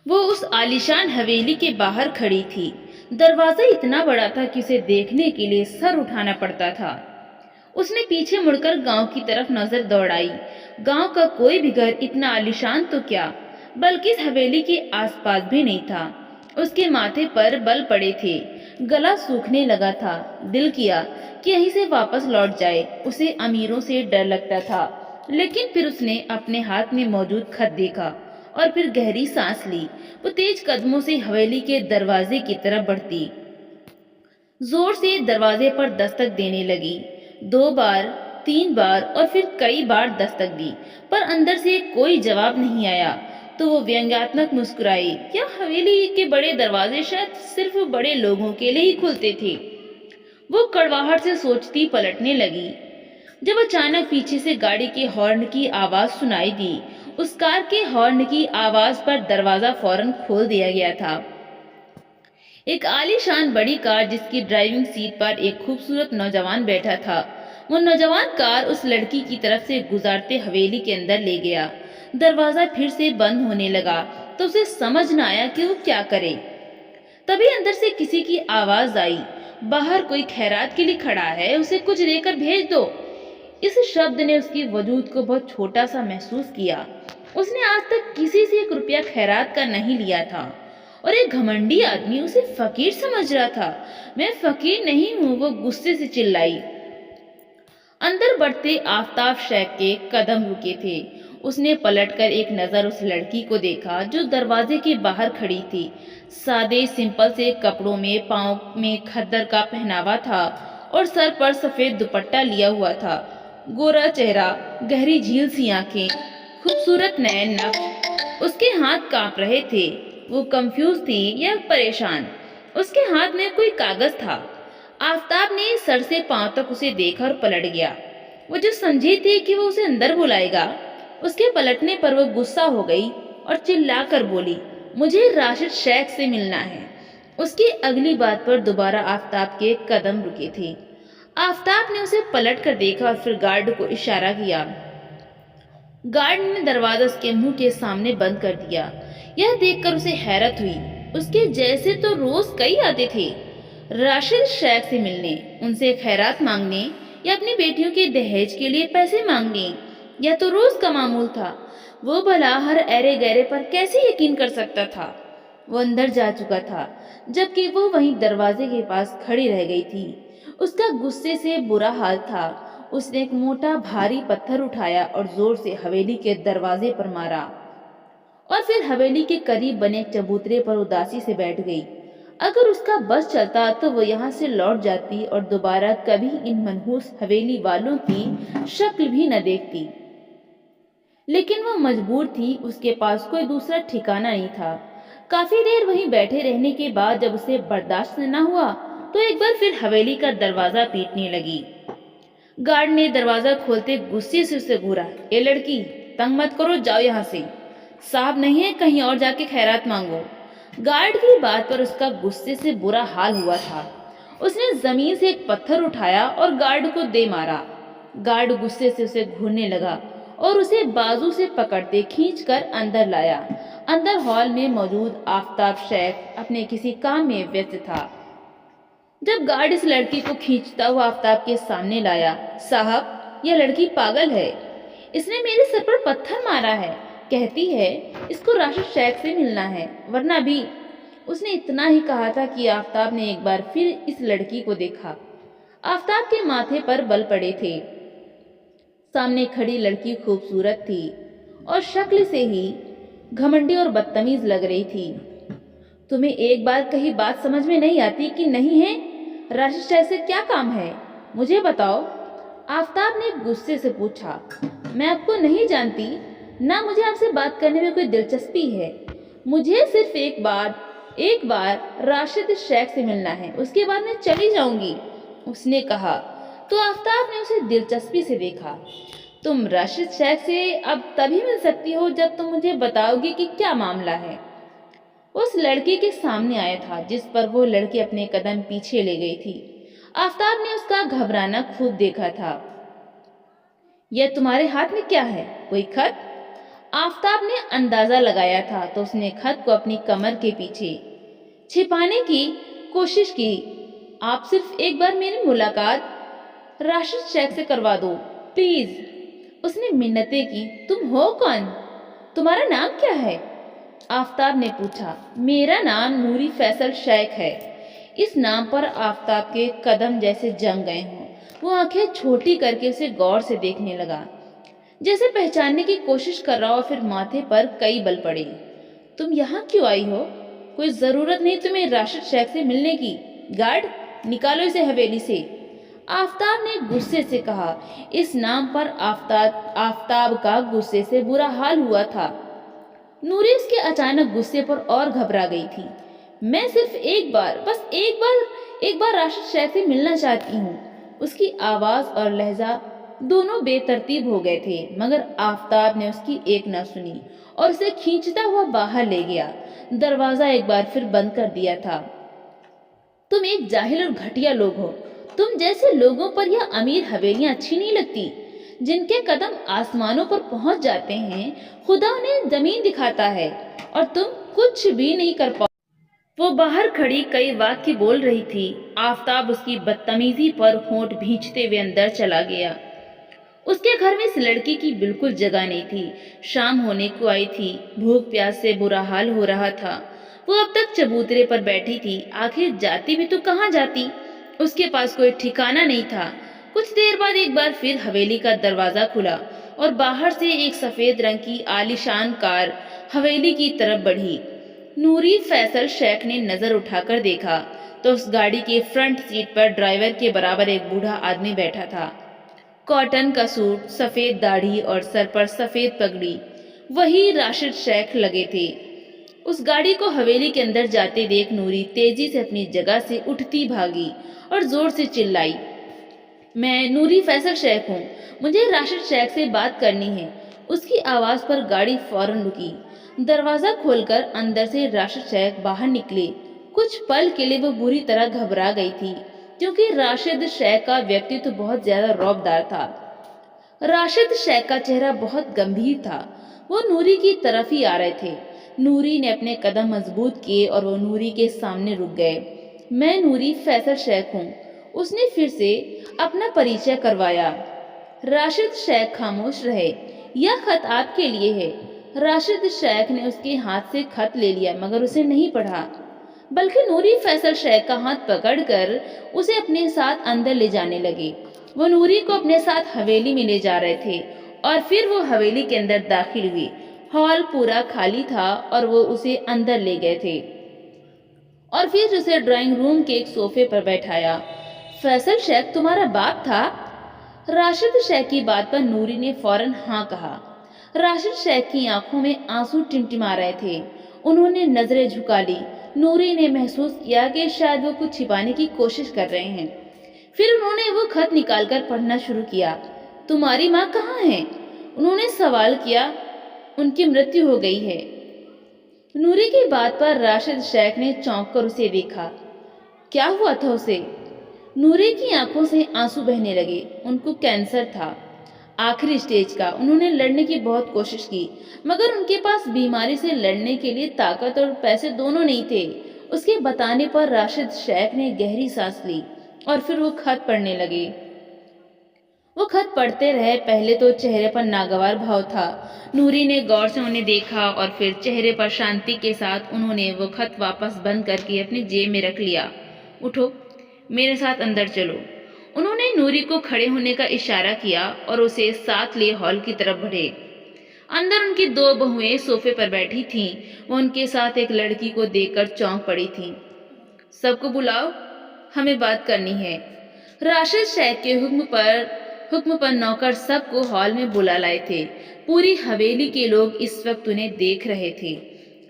وہ اس عالیشان حویلی کے باہر کھڑی تھی۔ دروازہ اتنا بڑا تھا کہ اسے دیکھنے کے لیے سر اٹھانا پڑتا تھا۔ اس نے پیچھے مڑ کر گاؤں کی طرف نظر دوڑائی۔ گاؤں کا کوئی بھی گھر اتنا عالیشان تو کیا، بلکہ اس حویلی کے آس پاس بھی نہیں تھا۔ اس کے ماتھے پر بل پڑے تھے، گلا سوکھنے لگا تھا۔ دل کیا کہ یہیں سے واپس لوٹ جائے۔ اسے امیروں سے ڈر لگتا تھا، لیکن پھر اس نے اپنے ہاتھ میں موجود خط دیکھا اور پھر گہری سانس لی۔ وہ تیز قدموں سے حویلی کے دروازے کی طرف بڑھتی، زور سے دروازے پر دستک دینے لگی۔ 2 بار، 3 بار اور پھر کئی بار دستک دی، پر اندر سے کوئی جواب نہیں آیا۔ تو وہ ویانگاتمک مسکرائی۔ یا حویلی کے بڑے دروازے شاید صرف بڑے لوگوں کے لیے ہی کھلتے تھے؟ وہ کڑواہٹ سے سوچتی پلٹنے لگی، جب اچانک پیچھے سے گاڑی کے ہارن کی آواز سنائی دی۔ اس کار کے ہارن کی آواز پر دروازہ فوراً کھول دیا گیا تھا۔ ایک عالی شان بڑی کار جس کی ڈرائیونگ سیٹ پر ایک خوبصورت نوجوان بیٹھا تھا۔ وہ نوجوان کار اس لڑکی کی طرف سے گزارتے حویلی کے اندر لے گیا۔ دروازہ پھر سے بند ہونے لگا تو اسے سمجھ نہ آیا کہ وہ کیا کرے۔ تبھی اندر سے کسی کی آواز آئی، باہر کوئی خیرات کے لیے کھڑا ہے، اسے کچھ دے کر بھیج دو۔ اس شبد نے اس کی وجود کو بہت چھوٹا سا محسوس کیا۔ اس نے آج تک کسی سے 1 روپیہ خیرات کا نہیں لیا تھا، اور ایک گھمنڈی آدمی اسے فقیر سمجھ رہا تھا۔ میں فقیر نہیں ہوں، وہ غصے سے چلائی۔ اندر بڑھتے آفتاب شیخ کے قدم رکے تھے۔ اس نے پلٹ کر ایک نظر اس لڑکی کو دیکھا جو دروازے کے باہر کھڑی تھی۔ سادے سمپل سے کپڑوں میں پاؤں میں کھدر کا پہناوا تھا اور سر پر سفید دوپٹہ لیا ہوا تھا۔ گورا چہرہ، گہری جھیل سی آنکھیں، خوبصورت نین نقش۔ اس کے ہاتھ کانپ رہے تھے۔ وہ کنفیوز تھی یا پریشان۔ اس کے ہاتھ میں کوئی کاغذ تھا۔ آفتاب نے سر سے پاؤں تک اسے دیکھا اور پلٹ گیا۔ وہ جو سمجھی تھی کہ وہ اسے اندر بلائے گا، اس کے پلٹنے پر وہ غصہ ہو گئی اور چلا کر بولی، مجھے راشد شیخ سے ملنا ہے۔ اس کی اگلی بات پر دوبارہ آفتاب کے قدم رکے تھے۔ آفتاب نے اسے پلٹ کر دیکھا اور پھر گارڈ کو اشارہ کیا۔ گارڈ نے دروازہ اس کے منہ کے سامنے بند کر دیا۔ یہ دیکھ کر اسے حیرت ہوئی، اس کے جیسے تو روز کئی آتے تھے راشد شیخ سے ملنے، ان سے خیرات مانگنے یا اپنی بیٹیوں کے دہیج کے لیے پیسے مانگنے۔ یہ تو روز کا معمول تھا۔ وہ بھلا ہر ایرے گہرے پر کیسے یقین کر سکتا تھا؟ وہ اندر جا چکا تھا، جبکہ وہ وہیں دروازے کے پاس کھڑی رہ گئی تھی۔ اس کا غصے سے برا حال تھا۔ اس نے ایک موٹا بھاری پتھر اٹھایا اور زور سے حویلی کے دروازے پر مارا، اور پھر حویلی کے قریب بنے ایک چبوترے پر اداسی سے بیٹھ گئی۔ اگر اس کا بس چلتا تو وہ یہاں سے لوٹ جاتی اور دوبارہ کبھی ان منحوس حویلی والوں کی شکل بھی نہ دیکھتی، لیکن وہ مجبور تھی، اس کے پاس کوئی دوسرا ٹھکانہ نہیں تھا۔ کافی دیر وہیں بیٹھے رہنے کے بعد جب اسے برداشت نہ ہوا تو ایک بار پھر حویلی کا دروازہ پیٹنے لگی۔ گارڈ نے دروازہ کھولتے غصے سے اسے گھورا، اے لڑکی، تنگ مت کرو، جاؤ یہاں سے، صاحب نہیں ہے، کہیں اور جا کے خیرات مانگو۔ گارڈ کی بات پر اس کا غصے سے برا حال ہوا تھا۔ اس نے زمین سے ایک پتھر اٹھایا اور گارڈ کو دے مارا۔ گارڈ غصے سے اسے گھورنے لگا اور اسے بازو سے پکڑتے کھینچ کر اندر لایا۔ اندر ہال میں موجود آفتاب شیخ اپنے کسی کام میں ویست تھا۔ جب گارڈ اس لڑکی کو کھینچتا ہوا آفتاب کے سامنے لایا، صاحب، یہ لڑکی پاگل ہے، اس نے میرے سر پر پتھر مارا ہے، کہتی ہے اس کو راشد شیخ سے ملنا ہے، ورنہ بھی۔ اس نے اتنا ہی کہا تھا کہ آفتاب نے ایک بار پھر اس لڑکی کو دیکھا۔ آفتاب کے ماتھے پر بل پڑے تھے۔ سامنے کھڑی لڑکی خوبصورت تھی اور شکل سے ہی گھمنڈی اور بدتمیز لگ رہی تھی۔ تمہیں ایک بار کہیں بات سمجھ میں نہیں آتی کہ نہیں ہے؟ راشد شیخ سے کیا کام ہے، مجھے بتاؤ، آفتاب نے غصے سے پوچھا۔ میں آپ کو نہیں جانتی، نہ مجھے آپ سے بات کرنے میں کوئی دلچسپی ہے۔ مجھے صرف ایک بار راشد شیخ سے ملنا ہے، اس کے بعد میں چلی جاؤں گی، اس نے کہا۔ تو آفتاب نے اسے دلچسپی سے دیکھا۔ تم راشد شیخ سے اب تبھی مل سکتی ہو جب تم مجھے بتاؤ گی کہ کیا معاملہ ہے۔ اس لڑکی کے سامنے آیا تھا جس پر وہ لڑکی اپنے قدم پیچھے لے گئی تھی۔ آفتاب نے اس کا گھبرانا خوب دیکھا تھا۔ یہ تمہارے ہاتھ میں کیا ہے، کوئی خط؟ आफताब ने अंदाजा लगाया था तो उसने खत को अपनी कमर के पीछे छिपाने की कोशिश की। आप सिर्फ एक बार मेरी मुलाकात राशिद शेख से करवा दो प्लीज, उसने मिन्नतें की। तुम हो कौन? तुम्हारा नाम क्या है? आफताब ने पूछा। मेरा नाम नूरी फैसल शेख है। इस नाम पर आफताब के कदम जैसे जम गए हों। वो आंखें छोटी करके उसे गौर से देखने लगा, जैसे पहचानने की कोशिश कर रहा हो। फिर माथे पर कई बल पड़े। तुम यहाँ क्यों आई हो? कोई जरूरत नहीं तुम्हें राशिद शेख से मिलने की। गार्ड, निकालो इसे हवेली से, आफताब ने गुस्से से कहा। इस नाम पर आफताब का गुस्से से बुरा हाल हुआ था। नूरी उसके अचानक गुस्से पर और घबरा गई थी। मैं सिर्फ एक बार, बस एक बार राशिद शेख से मिलना चाहती हूँ। उसकी आवाज और लहजा दोनों बेतरतीब हो गए थे, मगर आफताब ने उसकी एक न सुनी और उसे खींचता हुआ बाहर ले गया। दरवाजा एक बार फिर बंद कर दिया था। तुम एक जाहिल और घटिया लोग हो। तुम जैसे लोगों पर यह अमीर हवेलियां अच्छी नहीं लगती, जिनके कदम आसमानों पर पहुंच जाते हैं। खुदा उन्हें जमीन दिखाता है और तुम कुछ भी नहीं कर पाओ। वो बाहर खड़ी कई वाक्य बोल रही थी। आफताब उसकी बदतमीजी पर होंठ भींचते हुए अंदर चला गया। उसके घर में इस लड़की की बिल्कुल जगह नहीं थी। शाम होने को आई थी। भूख प्यास से बुरा हाल हो रहा था। वो अब तक चबूतरे पर बैठी थी। आखिर जाती भी तो कहाँ जाती? उसके पास कोई ठिकाना नहीं था। कुछ देर बाद एक बार फिर हवेली का दरवाजा खुला और बाहर से एक सफेद रंग की आलीशान कार हवेली की तरफ बढ़ी। नूरी फैसल शेख ने नजर उठाकर देखा तो उस गाड़ी के फ्रंट सीट पर ड्राइवर के बराबर एक बूढ़ा आदमी बैठा था। कॉटन का सूट, सफेद दाढ़ी और सर पर सफेद पगड़ी, वही राशिद शेख लगे थे। उस गाड़ी को हवेली के अंदर जाते देख नूरी तेजी से अपनी जगह से उठती भागी और जोर से चिल्लाई, मैं नूरी फैसल शेख हूँ, मुझे राशिद शेख से बात करनी है। उसकी आवाज पर गाड़ी फौरन रुकी। दरवाजा खोलकर अंदर से राशिद शेख बाहर निकले। कुछ पल के लिए वो बुरी तरह घबरा गई थी, क्योंकि राशिद शेख का व्यक्तित्व बहुत ज्यादा रौबदार था। राशिद शेख का चेहरा बहुत गंभीर था। वो नूरी की तरफ ही आ रहे थे। नूरी ने अपने कदम मजबूत किए और वो नूरी के सामने रुक गए। मैं नूरी फैसल शेख हूँ, उसने फिर से अपना परिचय करवाया। राशिद शेख खामोश रहे। यह खत आपके लिए है। राशिद शेख ने उसके हाथ से खत ले लिया, मगर उसे नहीं पढ़ा, बल्कि नूरी फैसल शेख का हाथ पकड़कर उसे अपने साथ अंदर ले जाने लगे। वो नूरी को अपने साथ हवेली में ले जा रहे थे और फिर वो हवेली के अंदर दाखिल हुई। हॉल पूरा खाली था और वो उसे अंदर ले गए थे और फिर उसे ड्राइंग रूम के एक सोफे पर बैठाया। फैसल शेख तुम्हारा बाप था? राशिद शेख की बात पर नूरी ने फौरन हाँ कहा। राशिद शेख की आंखों में आंसू टिमटिमा रहे थे। उन्होंने नजरें झुका ली। नूरी ने महसूस किया कि शायद वो कुछ छिपाने की कोशिश कर रहे हैं। फिर उन्होंने वो खत निकालकर पढ़ना शुरू किया। तुम्हारी माँ कहाँ है? उन्होंने सवाल किया। उनकी मृत्यु हो गई है। नूरी की बात पर राशिद शेख ने चौंक कर उसे देखा। क्या हुआ था उसे? नूरी की आंखों से आंसू बहने लगे। उनको कैंसर था, आखिरी स्टेज का। उन्होंने लड़ने की बहुत कोशिश की, मगर उनके पास बीमारी से लड़ने के लिए ताकत और पैसे दोनों नहीं थे। उसके बताने पर राशिद शेख ने गहरी सांस ली और फिर वो खत पढ़ने लगे। वो खत पढ़ते रहे। पहले तो चेहरे पर नागवार भाव था। नूरी ने गौर से उन्हें देखा और फिर चेहरे पर शांति के साथ उन्होंने वो खत वापस बंद करके अपनी जेब में रख लिया। उठो, मेरे साथ अंदर चलो। उन्होंने नूरी को खड़े होने का इशारा किया और उसे साथ लिए हॉल की तरफ बढ़े। अंदर उनकी दो बहुएं सोफे पर बैठी थीं। वो उनके साथ एक लड़की को देखकर चौंक पड़ी थीं। सबको बुलाओ, हमें बात करनी है। राशिद शेख के हुक्म पर नौकर सबको हॉल में बुला लाए थे। पूरी हवेली के लोग इस वक्त उन्हें देख रहे थे।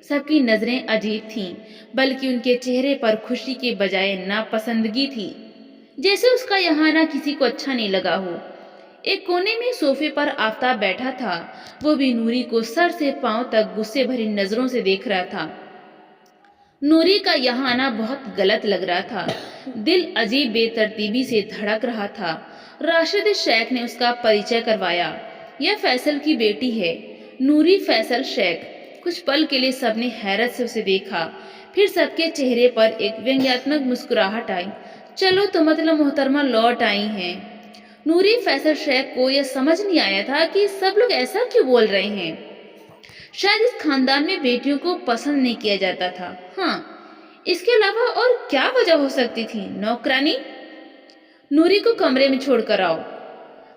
सबकी नजरें अजीब थीं, बल्कि उनके चेहरे पर खुशी के बजाय नापसंदगी थी, जैसे उसका यहाँ आना किसी को अच्छा नहीं लगा हो। एक कोने में सोफे पर आफताब बैठा था। वो भी नूरी को सर से पांव तक गुस्से भरी नजरों से देख रहा था। नूरी का यहाँ आना बहुत गलत लग रहा था। दिल अजीब बेतरतीबी से धड़क रहा था। राशिद शेख ने उसका परिचय करवाया। यह फैसल की बेटी है। नूरी फैसल शेख। कुछ पल के लिए सबने हैरत से उसे देखा, फिर सबके चेहरे पर एक व्यंग्यात्मक मुस्कुराहट आई। चलो तो मतलब मोहतरमा लौट आई हैं। नूरी फैसल शेख को यह समझ नहीं आया था कि सब लोग ऐसा क्यों बोल रहे हैं। शायद इस खानदान में बेटियों को पसंद नहीं किया जाता था। हाँ, इसके अलावा और क्या वजह हो सकती थी। नौकरानी, नूरी को कमरे में छोड़कर आओ।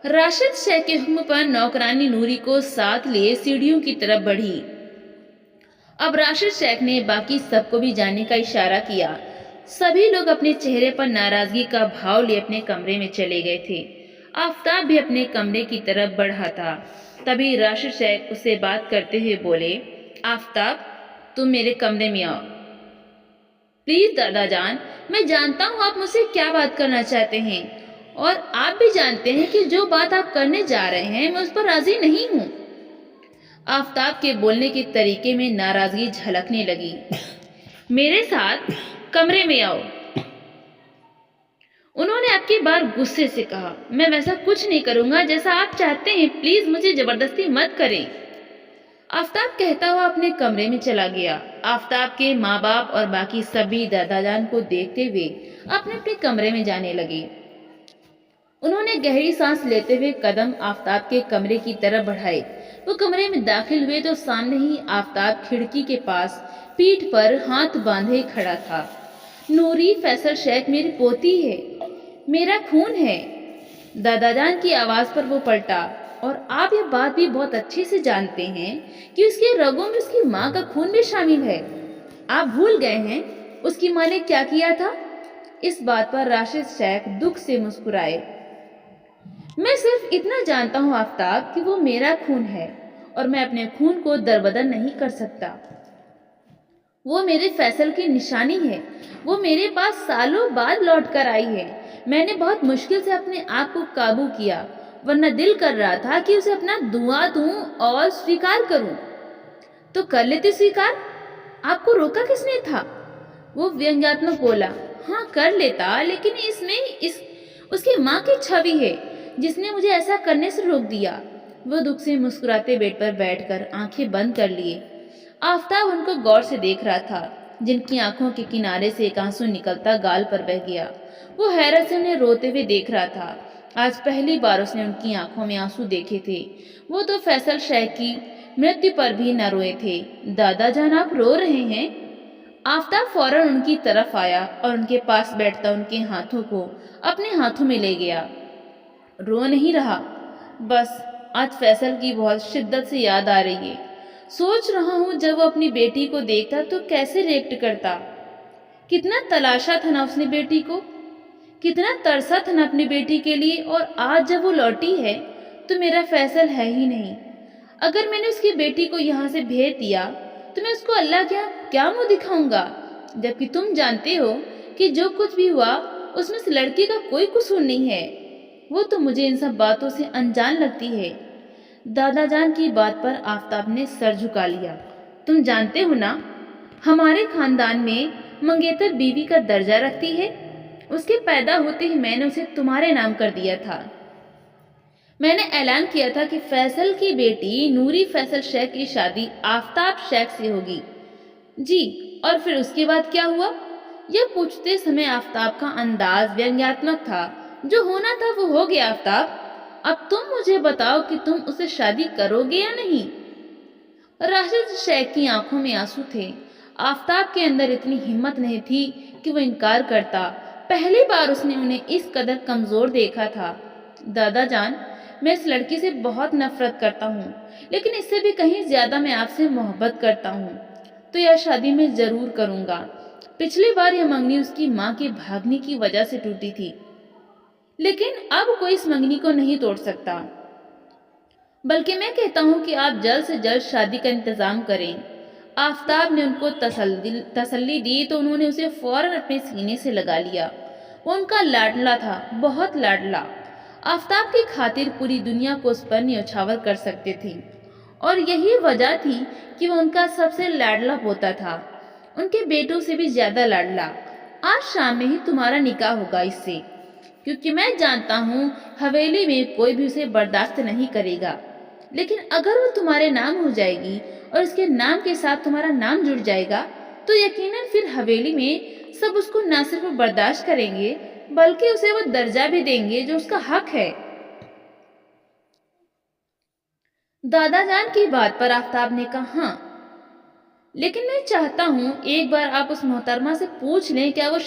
राशिद शेख के हुक्म पर नौकरानी नूरी को साथ लिए सीढ़ियों की तरफ बढ़ी। अब राशिद शेख ने बाकी सबको भी जाने का इशारा किया। सभी लोग अपने चेहरे पर नाराजगी का भाव लिए अपने कमरे में चले गए थे। आफताब भी अपने कमरे की तरफ बढ़ा था। तभी राशिद शेख उससे बात करते हुए बोले, आफताब, तुम मेरे कमरे में आओ प्लीज। दादा जान, मैं जानता हूँ आप मुझसे क्या बात करना चाहते हैं, और आप भी जानते हैं कि जो बात आप करने जा रहे हैं मैं उस पर राजी नहीं हूँ। आफताब के बोलने के तरीके में नाराजगी झलकने लगी। मेरे साथ कमरे में आओ, उन्होंने अब की बार गुस्से से कहा। मैं वैसा कुछ नहीं करूंगा जैसा आप चाहते हैं, प्लीज मुझे जबरदस्ती मत करें। आफताब कहता हुआ अपने कमरे में चला गया। आफताब के माँ बाप और बाकी सभी दादा जान को देखते हुए अपने अपने कमरे में जाने लगे। उन्होंने गहरी सांस लेते हुए कदम आफताब के कमरे की तरफ बढ़ाए। वो कमरे में दाखिल हुए तो सामने ही आफताब खिड़की के पास पीठ पर हाथ बांधे खड़ा था। नूरी फैसल शेख मेरी पोती है, मेरा खून है। दादाजान की आवाज पर वो पलटा। और आप ये बात भी बहुत अच्छे से जानते हैं कि उसके रगों में उसकी माँ का खून भी शामिल है। आप भूल गए हैं उसकी माँ ने क्या किया था। इस बात पर राशिद शेख दुख से मुस्कुराए। मैं सिर्फ इतना जानता हूँ आफताब कि वो मेरा खून है और मैं अपने खून को दरबदर नहीं कर सकता। वो मेरे फैसल की निशानी है। वो मेरे पास सालों बाद लौट कर आई है। मैंने बहुत मुश्किल से अपने आप को काबू किया, वरना दिल कर रहा था कि उसे अपना दुआ दूं और स्वीकार करूं। तो कर लेते स्वीकार, आपको रोका किसने था। वो व्यंग्यात्मक बोला। हाँ कर लेता, लेकिन इसमें उसकी माँ की छवि है जिसने मुझे ऐसा करने से रोक दिया। वो दुख से मुस्कुराते बेड पर बैठकर आंखें बंद कर लिए। आफताब उनको गौर से देख रहा था, जिनकी आंखों के किनारे से एक आंसू निकलता गाल पर बह गया। वो हैरत से उन्हें रोते हुए देख रहा था। आज पहली बार उसने उनकी आंखों में आंसू देखे थे। वो तो फैसल शेख की मृत्यु पर भी न रोए थे। दादा जान, आप रो रहे हैं। आफताब फौरन उनकी तरफ आया और उनके पास बैठता उनके हाथों को अपने हाथों में ले गया। रो नहीं रहा, बस आज फैसल की बहुत शिद्दत से याद आ रही है। सोच रहा हूँ जब वो अपनी बेटी को देखता तो कैसे रिएक्ट करता। कितना तलाशा था ना उसने बेटी को, कितना तरसा था ना अपनी बेटी के लिए। और आज जब वो लौटी है तो मेरा फैसल है ही नहीं। अगर मैंने उसकी बेटी को यहाँ से भेज दिया तो मैं उसको अल्लाह क्या मुंह दिखाऊंगा, जबकि तुम जानते हो कि जो कुछ भी हुआ उसमें इस लड़की का कोई कसूर नहीं है। वो तो मुझे इन सब बातों से अनजान लगती है। दादा जान की बात पर आफताब ने सर झुका लिया। तुम जानते हो ना, हमारे खानदान में मंगेतर बीवी का दर्जा रखती है। उसके पैदा होते ही मैंने उसे तुम्हारे नाम कर दिया था। मैंने ऐलान किया था कि फैसल की बेटी नूरी फैसल शेख की शादी आफताब शेख से होगी। जी, और फिर उसके बाद क्या हुआ। यह पूछते समय आफताब का अंदाज व्यंग्यात्मक था। जो होना था वो हो गया आफताब। अब तुम मुझे बताओ कि तुम उसे शादी करोगे या नहीं। राशिद शेख की आंखों में आंसू थे। आफताब के अंदर इतनी हिम्मत नहीं थी कि वो इनकार करता। पहली बार उसने उन्हें इस कदर कमजोर देखा था। दादा जान, मैं इस लड़की से बहुत नफरत करता हूँ, लेकिन इससे भी कहीं ज्यादा मैं आपसे मोहब्बत करता हूँ। तो यह शादी मैं जरूर करूँगा। पिछली बार यह मंगनी उसकी माँ के भागने की वजह से टूटी थी, लेकिन अब कोई इस मंगनी को नहीं तोड़ सकता। बल्कि मैं कहता हूँ कि आप जल्द से जल्द शादी का इंतजाम करें। आफताब ने उनको तसल्ली दी तो उन्होंने उसे फौरन अपने सीने से लगा लिया। वो उनका लाडला था, बहुत लाडला। आफताब की खातिर पूरी दुनिया को उस पर न्यौछावर कर सकते थे, और यही वजह थी कि वो उनका सबसे लाडला पोता था, उनके बेटों से भी ज्यादा लाडला। आज शाम में ही तुम्हारा निकाह होगा इससे, क्योंकि मैं जानता हूँ हवेली में कोई भी उसे बर्दाश्त नहीं करेगा। لیکن اگر وہ تمہارے نام ہو جائے گی اور اس کے نام کے ساتھ تمہارا نام جڑ جائے گا تو یقیناً پھر حویلی میں سب اس کو نہ صرف برداشت کریں گے بلکہ اسے وہ درجہ بھی دیں گے جو اس کا حق ہے۔ دادا جان کی بات پر آفتاب نے کہا، ہاں، لیکن میں چاہتا ہوں ایک بار آپ اس محترمہ سے پوچھ لیں کیا وہ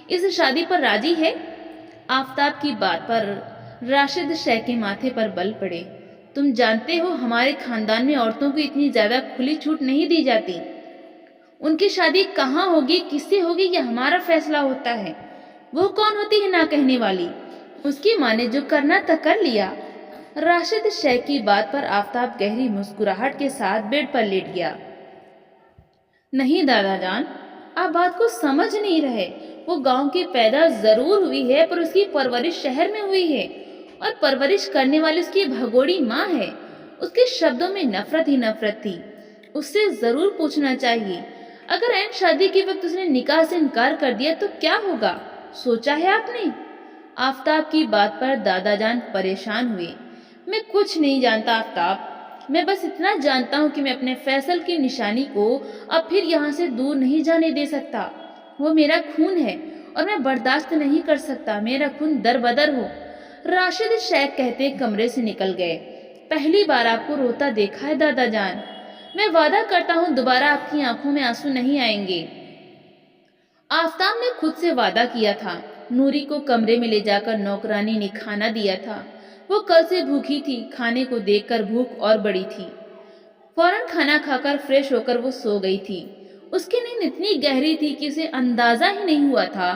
اس شادی پر راضی ہے۔ آفتاب کی بات پر راشد شیخ کے ماتھے پر بل پڑے۔ تم جانتے ہو ہمارے خاندان میں عورتوں کو اتنی زیادہ کھلی چھوٹ نہیں دی جاتی۔ ان کی شادی کہاں ہوگی، کس سے ہوگی، یہ ہمارا فیصلہ ہوتا ہے۔ وہ کون ہوتی ہے نہ کہنے والی؟ اس کی ماں نے جو کرنا تھا کر لیا۔ راشد شیخ کی بات پر آفتاب گہری مسکراہٹ کے ساتھ بیڈ پر لیٹ گیا۔ نہیں دادا جان، آپ بات کو سمجھ نہیں رہے۔ وہ گاؤں کی پیدا ضرور ہوئی ہے پر اس کی پرورش شہر میں ہوئی ہے، اور پرورش کرنے والی اس کی بھگوڑی ماں ہے۔ اس کے شبدوں میں نفرت ہی نفرت تھی۔ اس سے ضرور پوچھنا چاہیے، اگر عین شادی کے وقت اس نے نکاح سے انکار کر دیا تو کیا ہوگا؟ سوچا ہے آپ نے؟ آفتاب کی بات پر دادا جان پریشان ہوئے۔ میں کچھ نہیں جانتا آفتاب، میں بس اتنا جانتا ہوں کہ میں اپنے فیصل کی نشانی کو اب پھر یہاں سے دور نہیں جانے دے سکتا۔ وہ میرا خون ہے اور میں برداشت نہیں کر سکتا میرا خون در بدر ہو۔ راشد شیخ کہتے کمرے سے نکل گئے۔ پہلی بار آپ کو روتا دیکھا ہے دادا جان، میں وعدہ کرتا ہوں دوبارہ آپ کی آنکھوں میں آنسو نہیں آئیں گے۔ آفتاب نے خود سے وعدہ کیا تھا۔ نوری کو کمرے میں لے جا کر نوکرانی نے کھانا دیا تھا۔ وہ کل سے بھوکی تھی، کھانے کو دیکھ کر بھوک اور بڑی تھی۔ فوراً کھانا کھا کر فریش ہو کر وہ سو گئی تھی۔ اس کی نیند اتنی گہری تھی کہ اسے اندازہ ہی نہیں ہوا تھا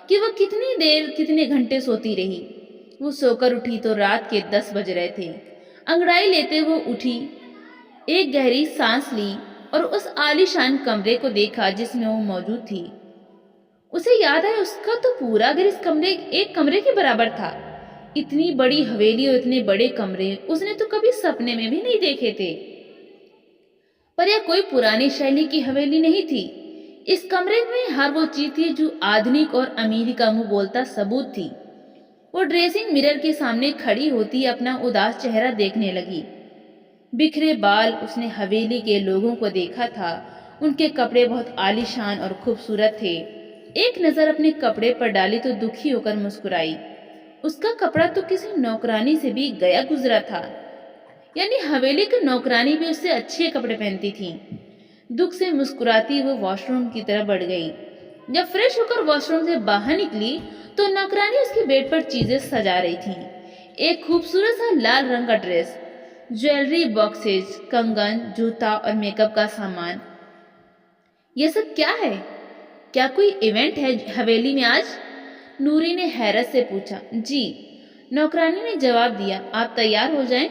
کہ وہ کتنی دیر کتنے گھنٹے سوتی رہی۔ وہ سو کر اٹھی تو رات کے 10 بج رہے تھے۔ انگڑائی لیتے وہ اٹھی، ایک گہری سانس لی اور اس عالی شان کمرے کو دیکھا جس میں وہ موجود تھی۔ اسے یاد ہے اس کا تو پورا گھر ایک کمرے کے برابر تھا۔ اتنی بڑی حویلی اور اتنے بڑے کمرے اس نے تو کبھی سپنے میں بھی نہیں دیکھے تھے۔ پر یہ کوئی پرانی شیلی کی حویلی نہیں تھی۔ اس کمرے میں ہر وہ چیز تھی جو آدھنک اور امیری کا منہ بولتا ثبوت تھی۔ وہ ڈریسنگ مرر کے سامنے کھڑی ہوتی اپنا اداس چہرہ دیکھنے لگی۔ بکھرے بال اس نے حویلی کے لوگوں کو دیکھا تھا۔ ان کے کپڑے بہت عالی شان اور خوبصورت تھے۔ ایک نظر اپنے کپڑے پر ڈالی تو دکھی ہو کر مسکرائی۔ اس کا کپڑا تو کسی نوکرانی سے بھی گیا گزرا تھا، یعنی حویلی کی نوکرانی بھی اس سے اچھے کپڑے پہنتی تھی۔ دکھ سے مسکراتی وہ واش روم کی طرف بڑھ گئی۔ جب فریش ہو کر واش روم سے باہر نکلی تو نوکرانی اس کے بیڈ پر چیزیں سجا رہی تھی۔ ایک خوبصورت سا لال رنگ کا ڈریس، جویلری باکسز، کنگن، جوتا اور میک اپ کا سامان۔ یہ سب کیا ہے؟ کیا کوئی ایونٹ ہے حویلی میں آج؟ نوری نے حیرت سے پوچھا۔ جی، نوکرانی نے جواب دیا۔ آپ تیار ہو جائیں،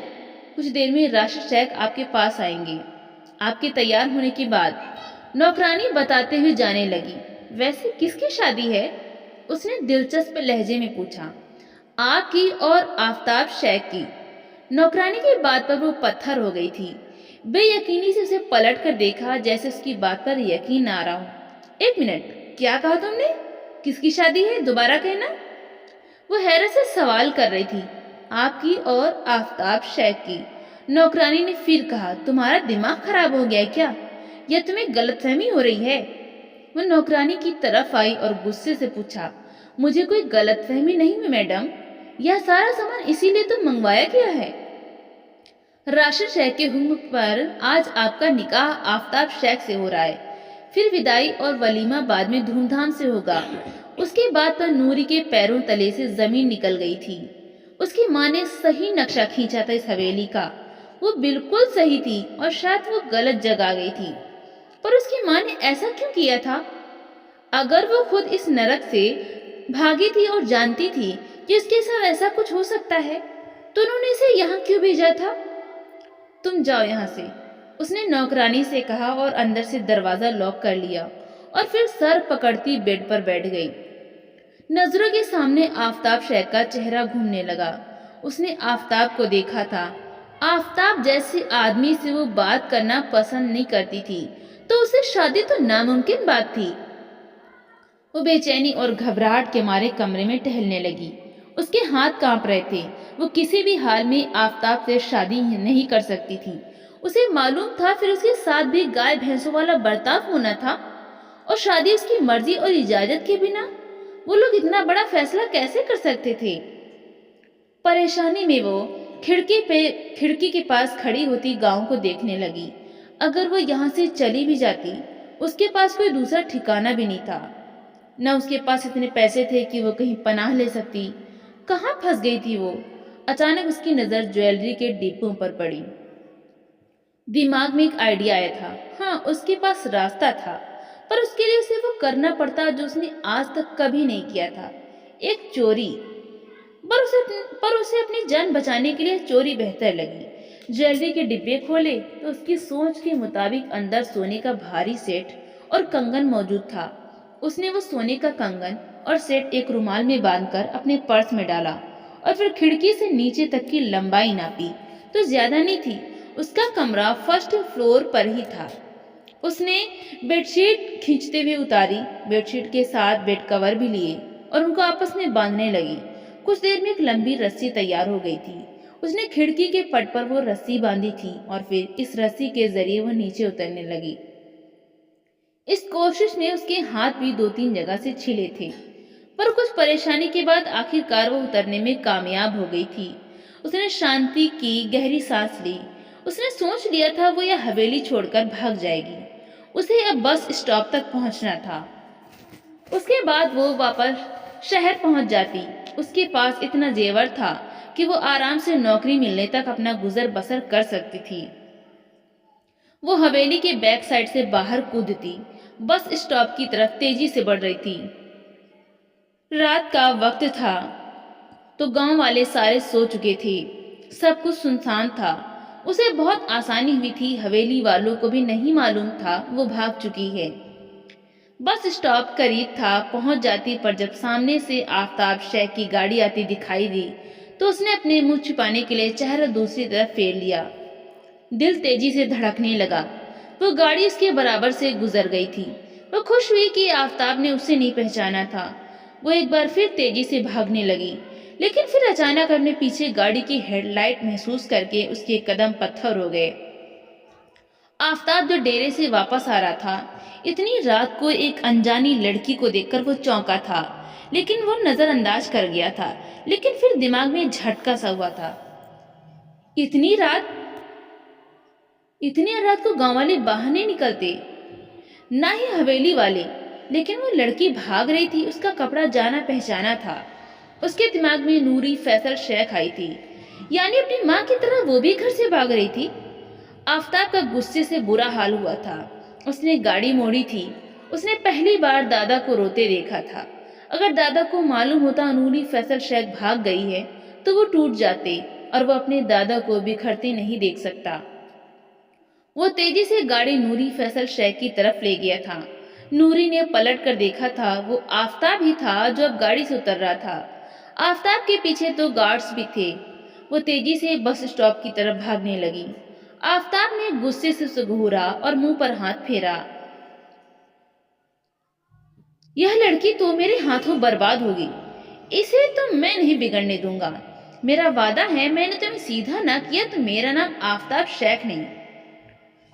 کچھ دیر میں راشد شیخ آپ کے پاس آئیں گے۔ آپ کے تیار ہونے کے بعد نوکرانی بتاتے ہوئے جانے لگی۔ ویسے کس کی شادی ہے؟ اس نے دلچسپ لہجے میں پوچھا۔ آپ کی اور آفتاب شیخ کی۔ نوکرانی کی بات پر وہ پتھر ہو گئی تھی۔ بے یقینی سے اسے پلٹ کر دیکھا جیسے اس کی بات پر یقین نہ آ رہا ہو۔ ایک منٹ، کیا کہا تم نے؟ کس کی شادی ہے؟ دوبارہ کہنا۔ وہ حیرت سے سوال کر رہی تھی۔ آپ کی اور آفتاب شیخ کی۔ نوکرانی نے پھر کہا۔ تمہارا دماغ خراب ہو گیا ہے کیا؟ یا تمہیں غلط فہمی ہو رہی ہے؟ وہ نوکرانی کی طرف آئی اور غصے سے پوچھا۔ مجھے کوئی غلط فہمی نہیں ہوئی میڈم، یہ سارا سامان اسی لیے تو منگوایا گیا ہے۔ راشد شیخ کے حکم پر آج آپ کا نکاح آفتاب شیخ سے ہو رہا ہے، پھر وداعی اور ولیمہ بعد میں دھوم دھام سے ہوگا۔ اس کی بات پر نوری کے پیروں تلے سے زمین نکل گئی تھی۔ اس کی ماں نے صحیح نقشہ کھینچا تھا اس حویلی کا، وہ بالکل صحیح تھی اور شاید وہ غلط جگہ گئی تھی، پر اس کی ماں نے ایسا کیوں کیا تھا؟ اگر وہ خود اس نرک سے بھاگی تھی اور جانتی تھی کہ اس کے ساتھ ایسا کچھ ہو سکتا ہے تو انہوں نے اسے یہاں کیوں بھیجا تھا؟ تم جاؤ یہاں سے، اس نے نوکرانی سے کہا اور اندر سے دروازہ لاک کر لیا اور پھر سر پکڑتی بیڈ پر بیٹھ گئی۔ نظروں کے سامنے آفتاب شیخ کا چہرہ گھومنے لگا۔ اس نے آفتاب کو دیکھا تھا۔ آفتاب جیسے آدمی سے وہ بات کرنا پسند نہیں کرتی تھی تو اسے شادی تو ناممکن بات تھی۔ وہ بے چینی اور گھبراہٹ کے مارے کمرے میں ٹہلنے لگی۔ اس کے ہاتھ کانپ رہے تھے۔ وہ کسی بھی حال میں آفتاب سے شادی نہیں کر سکتی تھی۔ اسے معلوم تھا پھر اس کے ساتھ بھی گائے بھینسوں والا برتاؤ ہونا تھا، اور شادی اس کی مرضی اور اجازت کے بنا۔ وہ لوگ اتنا بڑا فیصلہ کیسے کر سکتے تھے؟ پریشانی میں وہ کھڑکی کے پاس کھڑی ہوتی گاؤں کو دیکھنے لگی۔ اگر وہ یہاں سے چلی بھی جاتی، اس کے پاس کوئی دوسرا ٹھکانہ بھی نہیں تھا۔ نہ اس کے پاس اتنے پیسے تھے کہ وہ کہیں پناہ لے سکتی۔ کہاں پھنس گئی تھی وہ؟ اچانک اس کی نظر جویلری کے ڈبوں پر پڑی۔ دماغ میں ایک آئیڈیا آیا تھا۔ ہاں، اس کے پاس راستہ تھا، پر اس کے لیے اسے وہ کرنا پڑتا جو اس نے آج تک کبھی نہیں کیا تھا، ایک چوری۔ پر اسے اپنی جان بچانے کے لیے چوری بہتر لگی۔ جویلری کے ڈبے کھولے تو اس کی سوچ کے مطابق اندر سونے کا بھاری سیٹ اور کنگن موجود تھا۔ اس نے وہ سونے کا کنگن اور سیٹ ایک رومال میں باندھ کر اپنے پرس میں ڈالا، اور پھر کھڑکی سے نیچے تک کی لمبائی ناپی تو زیادہ نہیں تھی۔ اس کا کمرہ فرسٹ فلور پر ہی تھا۔ اس نے بیڈ شیٹ کھینچتے ہوئے اتاری، بیڈ شیٹ کے ساتھ بیڈ کور بھی لیے اور ان کو آپس میں باندھنے لگی۔ کچھ دیر میں ایک لمبی رسی تیار ہو گئی تھی۔ اس نے کھڑکی کے پٹ پر وہ رسی باندھی تھی اور پھر اس رسی کے ذریعے وہ نیچے اترنے لگی۔ اس کوشش نے اس کے ہاتھ بھی 2-3 جگہ سے چھلے تھے، پر کچھ پریشانی کے بعد آخر کار وہ اترنے میں کامیاب ہو گئی تھی۔ اس نے شانتی کی گہری سانس لی۔ اس نے سوچ لیا تھا وہ یہ حویلی چھوڑ کر بھاگ جائے گی۔ اسے اب بس اسٹاپ تک پہنچنا تھا۔ اس کے بعد وہ واپس شہر پہنچ جاتی۔ اس کے پاس اتنا زیور تھا کہ وہ آرام سے نوکری ملنے تک اپنا گزر بسر کر سکتی تھی۔ وہ حویلی کے بیک سائڈ سے باہر کودتی۔ بس اسٹاپ کی طرف تیزی سے بڑھ رہی تھی۔ رات کا وقت تھا تو گاؤں والے سارے سو چکے تھے۔ سب کچھ سنسان تھا۔ اسے بہت آسانی ہوئی تھی، حویلی والوں کو بھی نہیں معلوم تھا وہ بھاگ چکی ہے۔ بس اسٹاپ قریب تھا، پہنچ جاتی، پر جب سامنے سے آفتاب شیخ کی گاڑی آتی دکھائی دی تو اس نے اپنے منہ چھپانے کے لیے چہرہ دوسری طرف پھیر لیا۔ دل تیزی سے دھڑکنے لگا۔ وہ گاڑی اس کے برابر سے گزر گئی تھی۔ وہ خوش ہوئی کہ آفتاب نے اسے نہیں پہچانا تھا۔ وہ ایک بار پھر تیزی سے بھاگنے لگی، لیکن پھر اچانک اپنے پیچھے گاڑی کی ہیڈ لائٹ محسوس کر کے اس کے قدم پتھر ہو گئے۔ آفتاب جو ڈیرے سے واپس آ رہا تھا، اتنی رات کو ایک انجانی لڑکی کو دیکھ کر وہ چونکا تھا، لیکن وہ نظر انداز کر گیا تھا۔ لیکن پھر دماغ میں جھٹکا سا ہوا تھا۔ اتنی رات کو گاؤں والے باہر نہیں نکلتے، نہ ہی حویلی والے، لیکن وہ لڑکی بھاگ رہی تھی، اس کا کپڑا جانا پہچانا تھا۔ اس کے دماغ میں نوری فیصل شیخ آئی تھی، یعنی اپنی ماں کی طرح وہ بھی گھر سے بھاگ رہی تھی۔ آفتاب کا غصے سے برا حال ہوا تھا۔ اس نے گاڑی موڑی تھی۔ اس نے پہلی بار دادا کو روتے دیکھا تھا۔ اگر دادا کو معلوم ہوتا نوری فیصل شیخ بھاگ گئی ہے تو وہ ٹوٹ جاتے اور وہ اپنے دادا کو بکھرتے نہیں دیکھ سکتا۔ وہ تیزی سے گاڑی نوری فیصل شیخ کی طرف لے گیا تھا۔ نوری نے پلٹ کر دیکھا تھا، وہ آفتاب ہی تھا جو اب گاڑی سے اتر رہا تھا۔ آفتاب کے پیچھے تو گارڈز بھی تھے۔ وہ تیزی سے بس اسٹاپ کی طرف بھاگنے لگی۔ آفتاب نے غصے سے اسے گھورا اور منہ پر ہاتھ پھیرا۔ یہ لڑکی تو میرے ہاتھوں برباد ہوگی، اسے تو میں نہیں بگڑنے دوں گا۔ میرا وعدہ ہے میں نے تمہیں سیدھا نہ کیا تو میرا نام آفتاب شیخ نہیں۔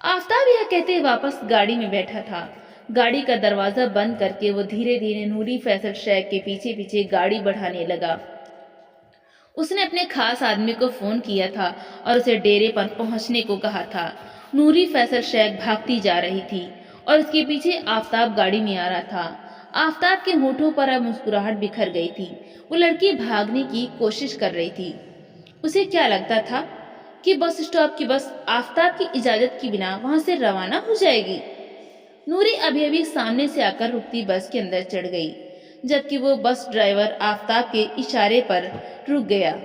آفتاب یہ کہتے واپس گاڑی میں بیٹھا تھا۔ گاڑی کا دروازہ بند کر کے وہ دھیرے دھیرے نوری فیصل شیخ کے پیچھے پیچھے گاڑی بڑھانے لگا۔ اس نے اپنے خاص آدمی کو فون کیا تھا اور اسے ڈیرے پر پہنچنے کو کہا تھا۔ نوری فیصل شیخ بھاگتی جا رہی تھی اور اس کے پیچھے آفتاب گاڑی میں آ رہا تھا۔ آفتاب کے ہونٹوں پر اب مسکراہٹ بکھر گئی تھی۔ وہ لڑکی بھاگنے کی کوشش کر رہی تھی۔ اسے کیا لگتا تھا کہ بس اسٹاپ کی بس آفتاب کی اجازت کی بنا وہاں سے روانہ ہو جائے گی؟ نوری ابھی سامنے سے آ کر رکتی بس کے اندر چڑھ گئی، جبکہ وہ بس ڈرائیور آفتاب کے اشارے پر رک گیا۔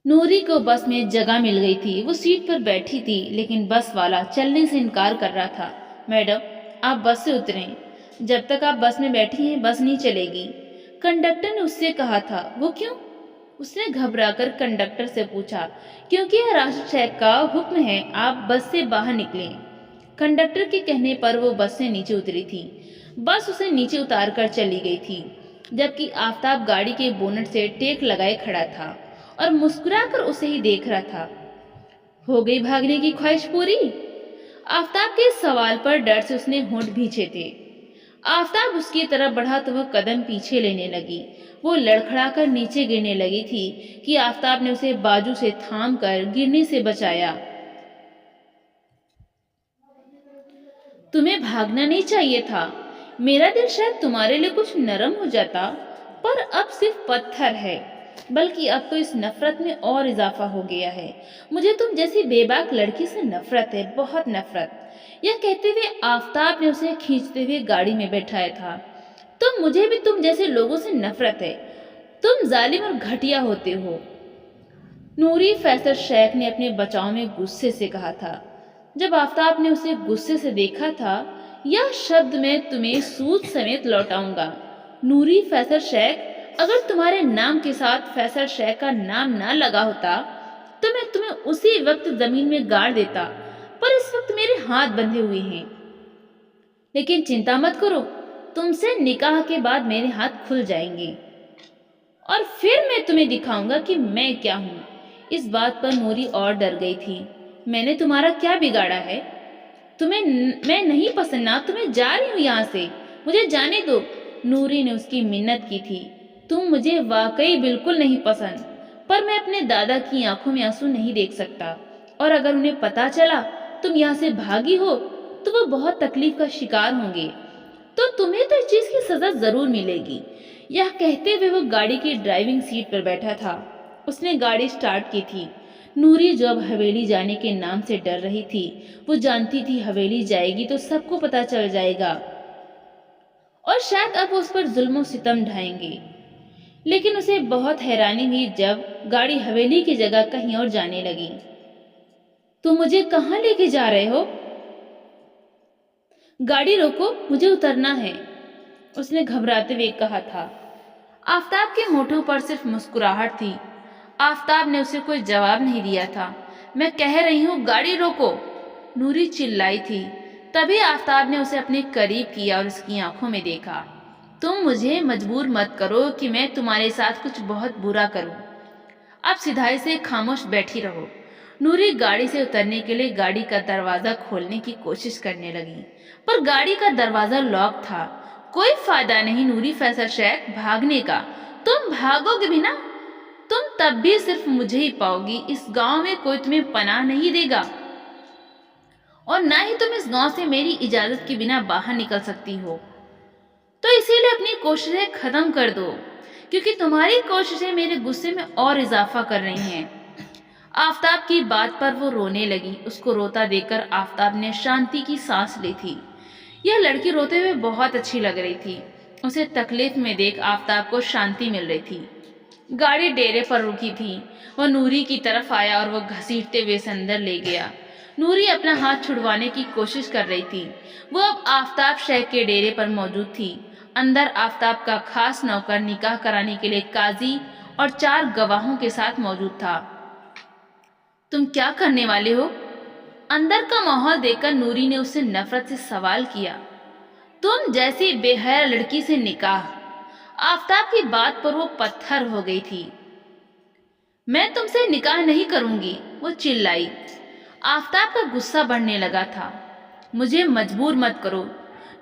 نوری کو بس میں جگہ مل گئی تھی۔ وہ سیٹ پر بیٹھی تھی، لیکن بس والا چلنے سے انکار کر رہا تھا۔ میڈم، آپ بس سے اتریں۔ جب تک آپ بس میں بیٹھی ہیں بس نہیں چلے گی، کنڈکٹر نے اس سے کہا تھا۔ وہ کیوں؟ اس نے گھبرا کر کنڈکٹر سے پوچھا۔ کیونکہ یہ راشد شیخ کا حکم ہے، آپ بس سے باہر نکلیں۔ کنڈکٹر کے کہنے پر وہ بس سے نیچے اتری تھی۔ بس اسے نیچے اتار کر چلی گئی تھی۔ जबकि आफताब गाड़ी के बोनट से टेक लगाए खड़ा था और मुस्कुराकर उसे ही देख रहा था। हो गई भागने की ख्वाहिश पूरी? आफताब के सवाल पर डर से उसने होंठ भींचे थे। आफताब उसकी तरफ बढ़ा तो वह कदम पीछे लेने लगी। वो लड़खड़ाकर नीचे गिरने लगी थी कि आफताब ने उसे बाजू से थाम कर गिरने से बचाया। तुम्हें भागना नहीं चाहिए था। मेरा दिल शायद तुम्हारे लिए कुछ नरम हो जाता, पर अब सिर्फ पत्थर है। बल्कि अब तो इस नफरत में और इजाफा हो गया है। मुझे तुम जैसी बेबाक लड़की से नफरत है, बहुत नफरत। यह कहते हुए आफताब ने उसे खींचते हुए गाड़ी में बैठाया था। तो मुझे भी तुम जैसे लोगों से नफरत है। तुम जालिम और घटिया होते हो, नूरी फैसल शेख ने अपने बचाव में गुस्से से कहा था। जब आफताब ने उसे गुस्से से देखा था, यह शब्द मैं तुम्हें सूद समेत लौटाऊंगा। नूरी फैसल शेख, अगर तुम्हारे नाम के साथ फैसल शेख का नाम ना लगा होता तो मैं तुम्हें उसी वक्त जमीन में गाड़ देता, पर इस वक्त मेरे हाथ बंधे हुए हैं। लेकिन चिंता मत करो, तुमसे निकाह के बाद मेरे हाथ खुल जाएंगे और फिर मैं तुम्हें दिखाऊंगा कि मैं क्या हूँ। इस बात पर नूरी और डर गई थी। मैंने तुम्हारा क्या बिगाड़ा है? मैं नहीं पसंद ना, तुम्हें जा रही हूँ यहाँ से, मुझे जाने दो। नूरी ने उसकी मिन्नत की थी। तुम मुझे वाकई बिल्कुल नहीं पसंद, पर मैं अपने दादा की आंखों में आंसू नहीं देख सकता, और अगर उन्हें पता चला तुम यहाँ से भागी हो तो वो बहुत तकलीफ का शिकार होंगे। तो तुम्हें तो इस चीज की सजा जरूर मिलेगी। यह कहते हुए वो गाड़ी की ड्राइविंग सीट पर बैठा था। उसने गाड़ी स्टार्ट की थी। नूरी जो अब हवेली जाने के नाम से डर रही थी, वो जानती थी हवेली जाएगी तो सबको पता चल जाएगा और शायद अब उस पर जुल्म और सितम ढाएंगे। लेकिन उसे बहुत हैरानी हुई जब गाड़ी हवेली की जगह कहीं और जाने लगी। तुम मुझे कहाँ लेके जा रहे हो? गाड़ी रोको, मुझे उतरना है, उसने घबराते हुए कहा था। आफताब के होठों पर सिर्फ मुस्कुराहट थी। आफताब ने उसे कोई जवाब नहीं दिया था। मैं कह रही हूँ गाड़ी रोको, नूरी चिल्लाई थी। तभी आफताब ने उसे अपने करीब किया और उसकी आंखों में देखा। तुम मुझे मजबूर मत करो कि मैं तुम्हारे साथ कुछ बहुत बुरा करूं। अब सिधाई से खामोश बैठी रहो। नूरी गाड़ी से उतरने के लिए गाड़ी का दरवाजा खोलने की कोशिश करने लगी, पर गाड़ी का दरवाजा लॉक था। कोई फायदा नहीं नूरी फैसल शेख भागने का। तुम भागोगे भी ना, तुम तब भी सिर्फ मुझे ही पाओगी। इस गांव में कोई तुम्हें पनाह नहीं देगा और ना ही तुम इस गांव से मेरी इजाजत के बिना बाहर निकल सकती हो। तो इसीलिए अपनी कोशिशें खत्म कर दो, क्योंकि तुम्हारी कोशिशें मेरे गुस्से में और इजाफा कर रही हैं। आफताब की बात पर वो रोने लगी। उसको रोता देखकर आफताब ने शांति की सांस ली थी। यह लड़की रोते हुए बहुत अच्छी लग रही थी। उसे तकलीफ में देख आफताब को शांति मिल रही थी। गाड़ी डेरे पर रुकी थी। वह नूरी की तरफ आया और वो घसीटते हुए उसे अंदर ले गया। नूरी अपना हाथ छुड़वाने की कोशिश कर रही थी। वो अब आफताब शेख के डेरे पर मौजूद थी। अंदर आफताब का खास नौकर निकाह कराने के लिए काजी और 4 गवाहों के साथ मौजूद था। तुम क्या करने वाले हो? अंदर का माहौल देखकर नूरी ने उससे नफरत से सवाल किया। तुम जैसी बेहया लड़की से निकाह? आफताब की बात पर वो पत्थर हो गई थी। मैं तुमसे निकाह नहीं करूंगी, वो चिल्लाई। आफताब का गुस्सा बढ़ने लगा था। मुझे मजबूर मत करो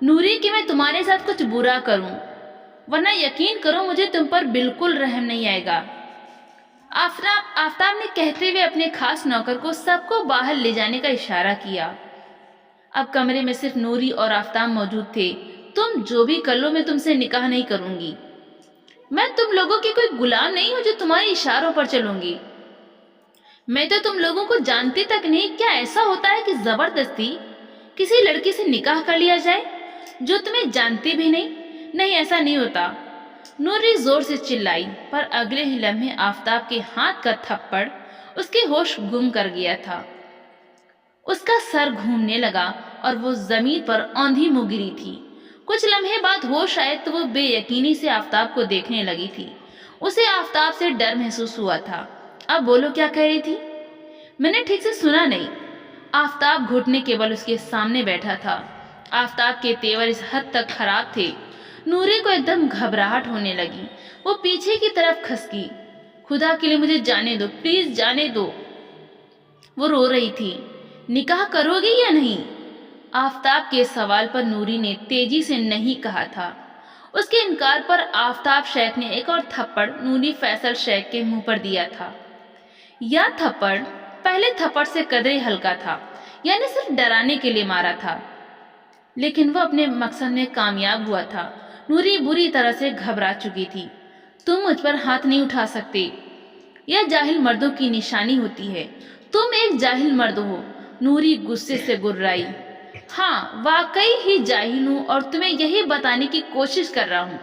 नूरी कि मैं तुम्हारे साथ कुछ बुरा करूं, वरना यकीन करो मुझे तुम पर बिल्कुल रहम नहीं आएगा। आफताब ने कहते हुए अपने खास नौकर को सबको बाहर ले जाने का इशारा किया। अब कमरे में सिर्फ नूरी और आफताब मौजूद थे। तुम जो भी कर लो, मैं तुमसे निकाह नहीं करूंगी। मैं तुम लोगों की कोई गुलाम नहीं हूं जो तुम्हारे इशारों पर चलूंगी। मैं तो तुम लोगों को जानती तक नहीं। क्या ऐसा होता है कि जबरदस्ती किसी लड़की से निकाह कर लिया जाए जो तुम्हें जानती भी नहीं? नहीं, ऐसा नहीं होता, नूरी जोर से चिल्लाई। पर अगले ही लम्हे आफताब के हाथ का थप्पड़ उसके होश गुम कर गया था। उसका सर घूमने लगा और वो जमीन पर औंधी मुँह गिरी थी। कुछ लम्हे बाद होश आए तो वो बेयकीनी से आफताब को देखने लगी थी। उसे आफताब से डर महसूस हुआ था। अब बोलो, क्या कह रही थी? मैंने ठीक से सुना नहीं। आफताब घुटने के बल उसके सामने बैठा था। आफताब के तेवर इस हद तक खराब थे। नूरी को एकदम घबराहट होने लगी। वो पीछे की तरफ खसकी। खुदा के लिए मुझे जाने दो, प्लीज जाने दो। वो रो रही थी। निकाह करोगी या नहीं? आफताब के सवाल पर नूरी ने तेजी से नहीं कहा था। उसके इनकार पर आफताब शेख ने एक और थप्पड़ नूरी फैसल शेख के मुंह पर दिया था। यह थप्पड़ पहले थप्पड़ से कदरे हल्का था, यानी सिर्फ डराने के लिए मारा था, लेकिन वो अपने मकसद में कामयाब हुआ था। नूरी बुरी तरह से घबरा चुकी थी। तुम मुझ पर हाथ नहीं उठा सकते, यह जाहिल मर्दों की निशानी होती है। तुम एक जाहिल मर्द हो। नूरी गुस्से से गुर्राई। हाँ, वाकई ही जाहिल हूँ और तुम्हें यही बताने की कोशिश कर रहा हूँ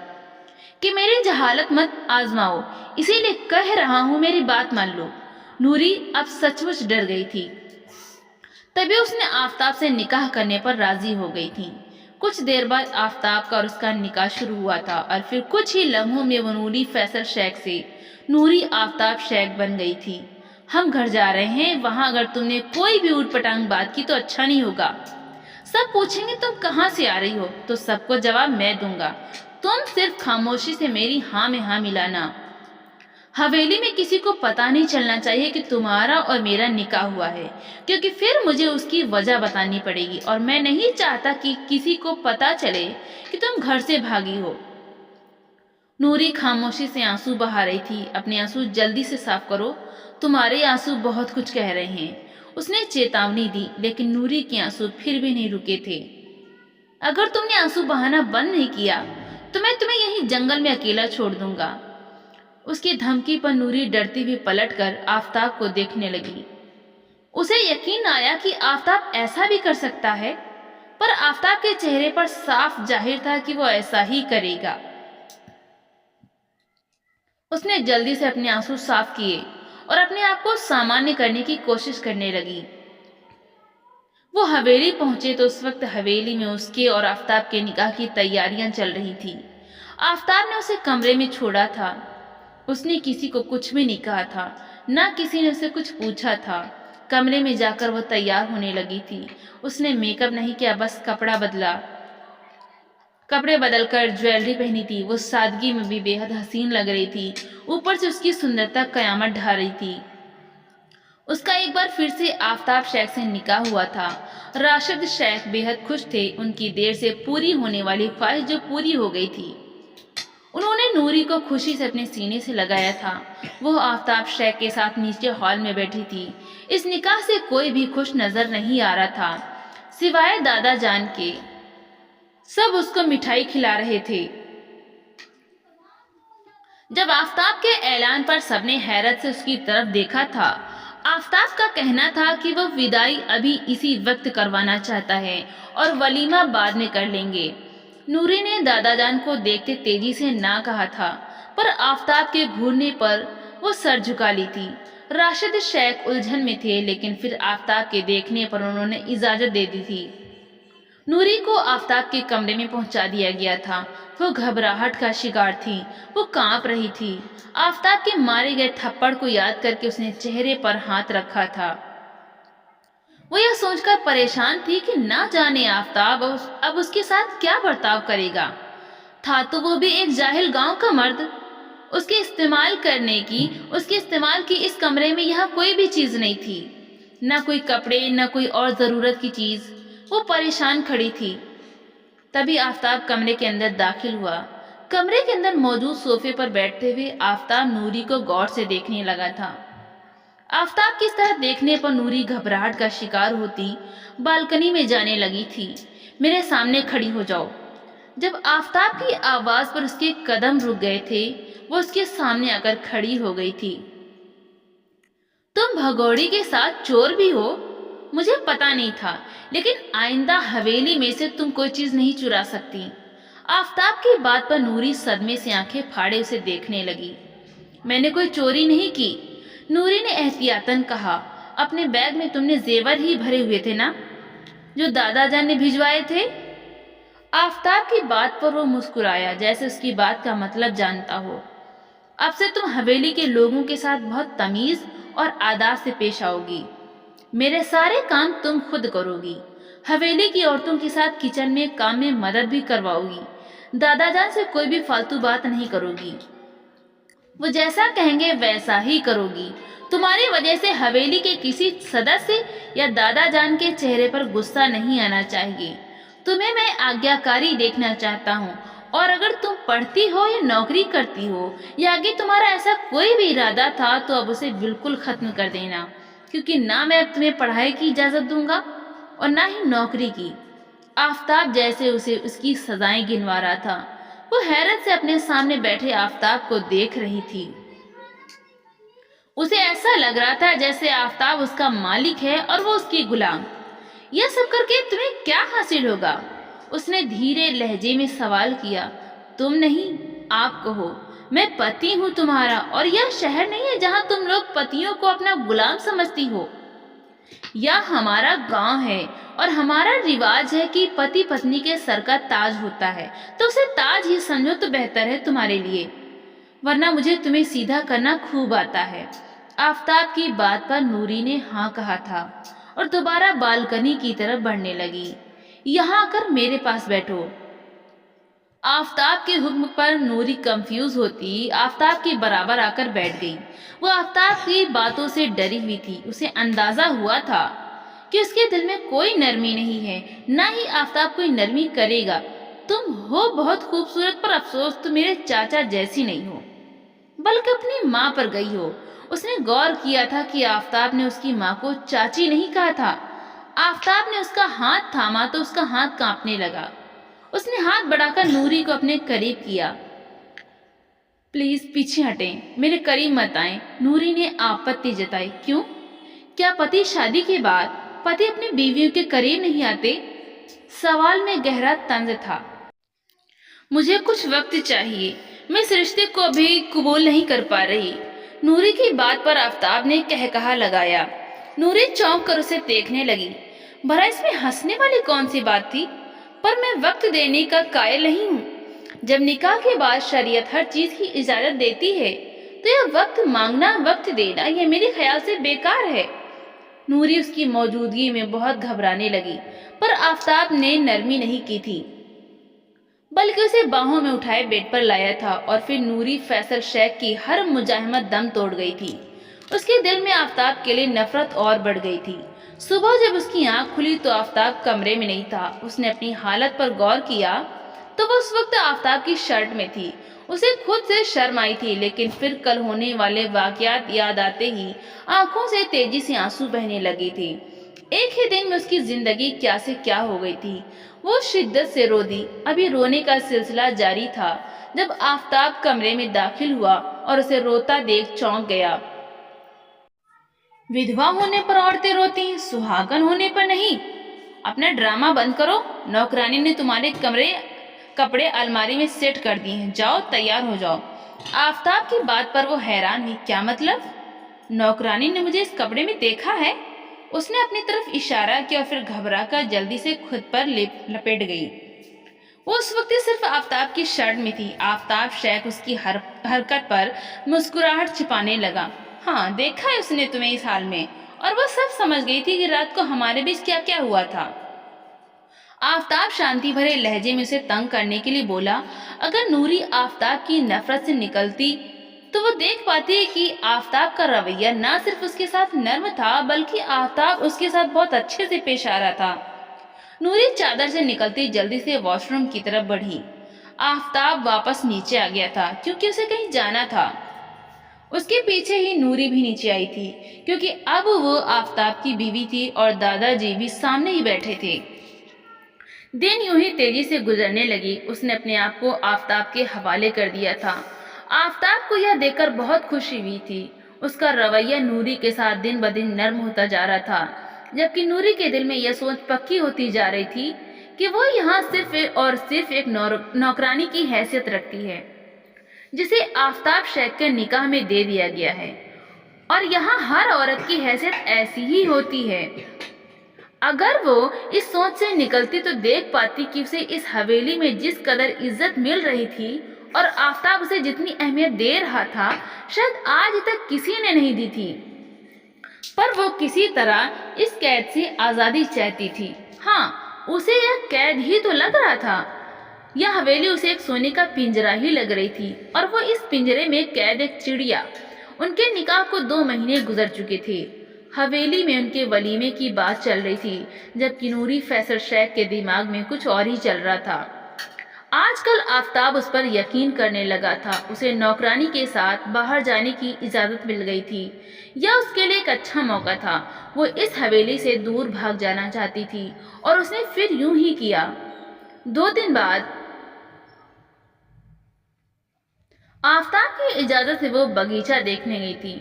कि मेरी जहालत मत आजमाओ, इसीलिए कह रहा हूँ मेरी बात मान लो। नूरी अब सचमुच डर गई थी। तभी उसने आफताब से निकाह करने पर राजी हो गई थी। कुछ देर बाद आफताब का और उसका निकाह शुरू हुआ था और फिर कुछ ही लम्हों में वो नूरी फैसल शेख से नूरी आफताब शेख बन गई थी। हम घर जा रहे हैं, वहां अगर तुमने कोई भी ऊटपटांग बात की तो अच्छा नहीं होगा। सब पूछेंगे तुम कहाँ से आ रही हो, तो सबको जवाब मैं दूंगा। तुम सिर्फ खामोशी से मेरी हाँ में हाँ मिलाना। हवेली में किसी को पता नहीं चलना चाहिए कि तुम्हारा और मेरा निकाह हुआ है, क्योंकि फिर मुझे उसकी वजह बतानी पड़ेगी और मैं नहीं चाहता कि किसी को पता चले कि तुम घर से भागी हो। नूरी खामोशी से आंसू बहा रही थी। अपने आंसू जल्दी से साफ करो, तुम्हारे आंसू बहुत कुछ कह रहे हैं। उसने चेतावनी दी, लेकिन नूरी के आंसू फिर भी नहीं रुके थे। अगर तुमने आंसू बहाना बंद नहीं किया तो मैं तुम्हें यहीं जंगल में अकेला छोड़ दूंगा। उसकी धमकी पर नूरी डरती हुई पलटकर आफताब को देखने लगी। उसे यकीन आया कि आफताब ऐसा भी कर सकता है, पर आफताब के चेहरे पर साफ जाहिर था कि वो ऐसा ही करेगा। उसने जल्दी से अपने आंसू साफ किए और अपने आप को सामान्य करने की कोशिश करने लगी। वो हवेली पहुंचे तो उस वक्त हवेली में उसके और आफताब के निकाह की तैयारियां चल रही थी। आफताब ने उसे कमरे में छोड़ा था। उसने किसी को कुछ भी नहीं कहा था, ना किसी ने उसे कुछ पूछा था। कमरे में जाकर वो तैयार होने लगी थी। उसने मेकअप नहीं किया, बस कपड़े बदलकर ज्वेलरी पहनी थी। वो सादगी में भी बेहद हसीन लग रही थी। ऊपर से उसकी सुंदरता कयामत ढा रही थी। उसका एक बार फिर से आफताब शेख से निकाह हुआ था। राशिद शेख बेहद खुश थे। उनकी देर से पूरी होने वाली ख्वाहिश जो पूरी हो गई थी। उन्होंने नूरी को खुशी से अपने सीने से लगाया था। वो आफताब शेख के साथ नीचे हॉल में बैठी थी। इस निकाह से कोई भी खुश नजर नहीं आ रहा था, सिवाय दादा जान के। सब उसको मिठाई खिला रहे थे। जब आफताब के ऐलान पर सबने हैरत से उसकी तरफ देखा था। आफताब का कहना था कि वो विदाई अभी इसी वक्त करवाना चाहता है और वलीमा बाद में कर लेंगे। नूरी ने दादा जान को देखते तेजी से ना कहा था, पर आफताब के घूरने पर वो सर झुका ली थी। राशिद शेख उलझन में थे, लेकिन फिर आफताब के देखने पर उन्होंने इजाजत दे दी थी। नूरी को आफताब के कमरे में पहुंचा दिया गया था। वो घबराहट का शिकार थी। वो कांप रही थी। आफताब के मारे गए थप्पड़ को याद करके उसने चेहरे पर हाथ रखा था। वो यह सोचकर परेशान थी कि ना जाने आफताब अब उसके साथ क्या बर्ताव करेगा। था तो वो भी एक जाहिल गांव का मर्द। उसके इस्तेमाल की इस कमरे में यहाँ कोई भी चीज नहीं थी, ना कोई कपड़े, ना कोई और जरूरत की चीज। वो परेशान खड़ी थी। तभी आफताब कमरे के अंदर दाखिल हुआ। कमरे के अंदर मौजूद सोफे पर बैठते हुए आफताब नूरी को गौर से देखने लगा था। आफताब की इस तरह देखने पर नूरी घबराहट का शिकार होती बालकनी में जाने लगी थी। मेरे सामने खड़ी हो जाओ। जब आफताब की आवाज पर उसके कदम रुक गए थे, वो उसके सामने आकर खड़ी हो गई थी। तुम भगोड़ी के साथ चोर भी हो? मुझे पता नहीं था, लेकिन आइंदा हवेली में से तुम कोई चीज नहीं चुरा सकती। आफताब की बात पर नूरी सदमे से आंखें फाड़े उसे देखने लगी। मैंने कोई चोरी नहीं की, नूरी ने एहतियातन कहा। अपने बैग में तुमने जेवर ही भरे हुए थे ना, जो दादा जान ने भिजवाए थे? आफताब की बात पर वो मुस्कुराया, जैसे उसकी बात का मतलब जानता हो। अब से तुम हवेली के लोगों के साथ बहुत तमीज और आदर से पेश आओगी। मेरे सारे काम तुम खुद करोगी। हवेली की औरतों के साथ किचन में काम में मदद भी करवाओगी। दादा जान से कोई भी फालतू बात नहीं करोगी। वो जैसा कहेंगे वैसा ही करोगी। तुम्हारी वजह से हवेली के किसी सदस्य या दादा जान के चेहरे पर गुस्सा नहीं आना चाहिए। तुम्हें मैं आज्ञाकारी देखना चाहता हूँ, और अगर तुम पढ़ती हो या नौकरी करती हो या आगे तुम्हारा ऐसा कोई भी इरादा था तो अब उसे बिल्कुल खत्म कर देना, क्योंकि ना मैं अब तुम्हें पढ़ाई की इजाजत दूंगा और ना ही नौकरी की। आफताब जैसे उसे उसकी सजाएं गिनवा रहा था। वो हैरत से अपने सामने बैठे आफताब को देख रही थी। उसे ऐसा लग रहा था जैसे आफताब उसका मालिक है और वो उसकी गुलाम। यह सब करके तुम्हें क्या हासिल होगा? उसने धीरे लहजे में सवाल किया। तुम नहीं, आप कहो। मैं पति हूँ तुम्हारा, और यह शहर नहीं है जहाँ तुम लोग पतियों को अपना गुलाम समझती हो। यह हमारा गांव है और हमारा रिवाज है कि पति पत्नी के सर का ताज होता है, तो उसे ताज ही समझो तो बेहतर है तुम्हारे लिए, वरना मुझे तुम्हें सीधा करना खूब आता है। आफताब की बात पर नूरी ने हाँ कहा था और दोबारा बालकनी की तरफ बढ़ने लगी। यहाँ आकर मेरे पास बैठो। आफताब के हुक्म पर नूरी कंफ्यूज होती आफताब के बराबर आकर बैठ गई। वो आफताब की बातों से डरी हुई थी। उसे अंदाजा हुआ था कि उसके दिल में कोई नरमी नहीं है, ना ही आफताब कोई नरमी करेगा। तुम हो बहुत खूबसूरत, पर अफसोस तुम मेरे चाचा जैसी नहीं हो, बल्कि अपनी माँ पर गई हो। उसने गौर किया था कि आफताब ने उसकी माँ को चाची नहीं कहा था। आफताब ने उसका हाथ थामा तो उसका हाथ कांपने लगा। उसने हाथ बढ़ाकर नूरी को अपने करीब किया। प्लीज पीछे हटें, मेरे करीब मत आए। नूरी ने आपत्ति जताई। क्यों? क्या पति शादी के बाद पति अपनी बीवियों के करीब नहीं आते? सवाल में गहरा तंज था। मुझे कुछ वक्त चाहिए, मैं इस रिश्ते को अभी कबूल नहीं कर पा रही। नूरी की बात पर आफताब ने कहकहा लगाया। नूरी चौंक कर उसे देखने लगी। भला इसमें हंसने वाली कौन सी बात थी? पर मैं वक्त देने का कायल नहीं हूँ। जब निकाह के बाद शरीयत हर चीज की इजाजत देती है तो यह वक्त मांगना, वक्त देना, यह मेरे ख्याल से बेकार है। नूरी उसकी मौजूदगी में बहुत घबराने लगी, पर आफताब ने नरमी नहीं की थी, बल्कि उसे बाहों में उठाए बेड पर लाया था। और फिर नूरी फैसल शेख की हर मुजाहिमत दम तोड़ गई थी। उसके दिल में आफताब के लिए नफरत और बढ़ गई थी। सुबह जब उसकी आंख खुली तो आफताब कमरे में नहीं था। उसने अपनी हालत पर गौर किया तो वो उस वक्त आफताब की शर्ट में थी। उसे खुद से शर्म आई थी, लेकिन फिर कल होने वाले वाकयात याद आते ही आंखों से तेजी से आंसू बहने लगी थी। एक ही दिन में उसकी जिंदगी क्या से क्या हो गई थी। वो शिद्दत से रो दी। अभी रोने का सिलसिला जारी था जब आफताब कमरे में दाखिल हुआ और उसे रोता देख चौंक गया। विधवा होने पर औरतें रोती हैं, सुहागन होने पर नहीं। अपना ड्रामा बंद करो। नौकरानी ने तुम्हारे कपड़े अलमारी में सेट कर दिए हैं, जाओ तैयार हो जाओ। आफताब की बात पर वो हैरान हुई। क्या मतलब? नौकरानी ने मुझे इस कपड़े में देखा है? उसने अपनी तरफ इशारा किया और फिर घबरा कर जल्दी से खुद पर लपेट गई। वो उस वक्त सिर्फ आफताब की शर्ट में थी। आफताब शेख उसकी हरकत पर मुस्कुराहट छिपाने लगा। हाँ, देखा है उसने तुम्हें इस हाल में, और वो सब समझ गई थी कि रात को हमारे बीच क्या क्या हुआ था। आफताब शांति भरे लहजे में उसे तंग करने के लिए बोला। अगर नूरी आफताब की नफरत से निकलती तो वो देख पाती कि आफताब का रवैया ना सिर्फ उसके साथ नर्म था, बल्कि आफताब उसके साथ बहुत अच्छे से पेश आ रहा था। नूरी चादर से निकलती जल्दी से वॉशरूम की तरफ बढ़ी। आफताब वापस नीचे आ गया था क्योंकि उसे कहीं जाना था। उसके पीछे ही नूरी भी नीचे आई थी, क्योंकि अब वो आफताब की बीवी थी और दादाजी भी सामने ही बैठे थे। दिन यूं ही तेजी से गुजरने लगी। उसने अपने आप को आफताब के हवाले कर दिया था। आफताब को यह देखकर बहुत खुशी हुई थी। उसका रवैया नूरी के साथ दिन ब दिन नर्म होता जा रहा था, जबकि नूरी के दिल में यह सोच पक्की होती जा रही थी कि वो यहाँ सिर्फ और सिर्फ एक नौकरानी की हैसियत रखती है, जिसे आफताब शेख के निकाह में दे दिया गया है, और यहाँ हर औरत की हैसियत ऐसी ही होती है। अगर वो इस सोच से निकलती तो देख पाती कि उसे इस हवेली में जिस कदर इज्जत मिल रही थी और आफताब उसे जितनी अहमियत दे रहा था, शायद आज तक किसी ने नहीं दी थी। पर वो किसी तरह इस कैद से आजादी चाहती थी। हाँ, उसे यह कैद ही तो लग रहा था। यह हवेली उसे एक सोने का पिंजरा ही लग रही थी और वो इस पिंजरे में कैद एक चिड़िया। उनके निकाह को 2 महीने गुजर चुके थे। हवेली में उनके वलीमे की बात चल रही थी, जबकि नूरी फैसल शेख के दिमाग में कुछ और ही चल रहा था। आजकल आफताब उस पर यकीन करने लगा था। उसे नौकरानी के साथ बाहर जाने की इजाजत मिल गई थी। यह उसके लिए एक अच्छा मौका था। वो इस हवेली से दूर भाग जाना चाहती थी और उसने फिर यूं ही किया। 2 दिन बाद आफताब की इजाजत से वो बगीचा देखने गई थी।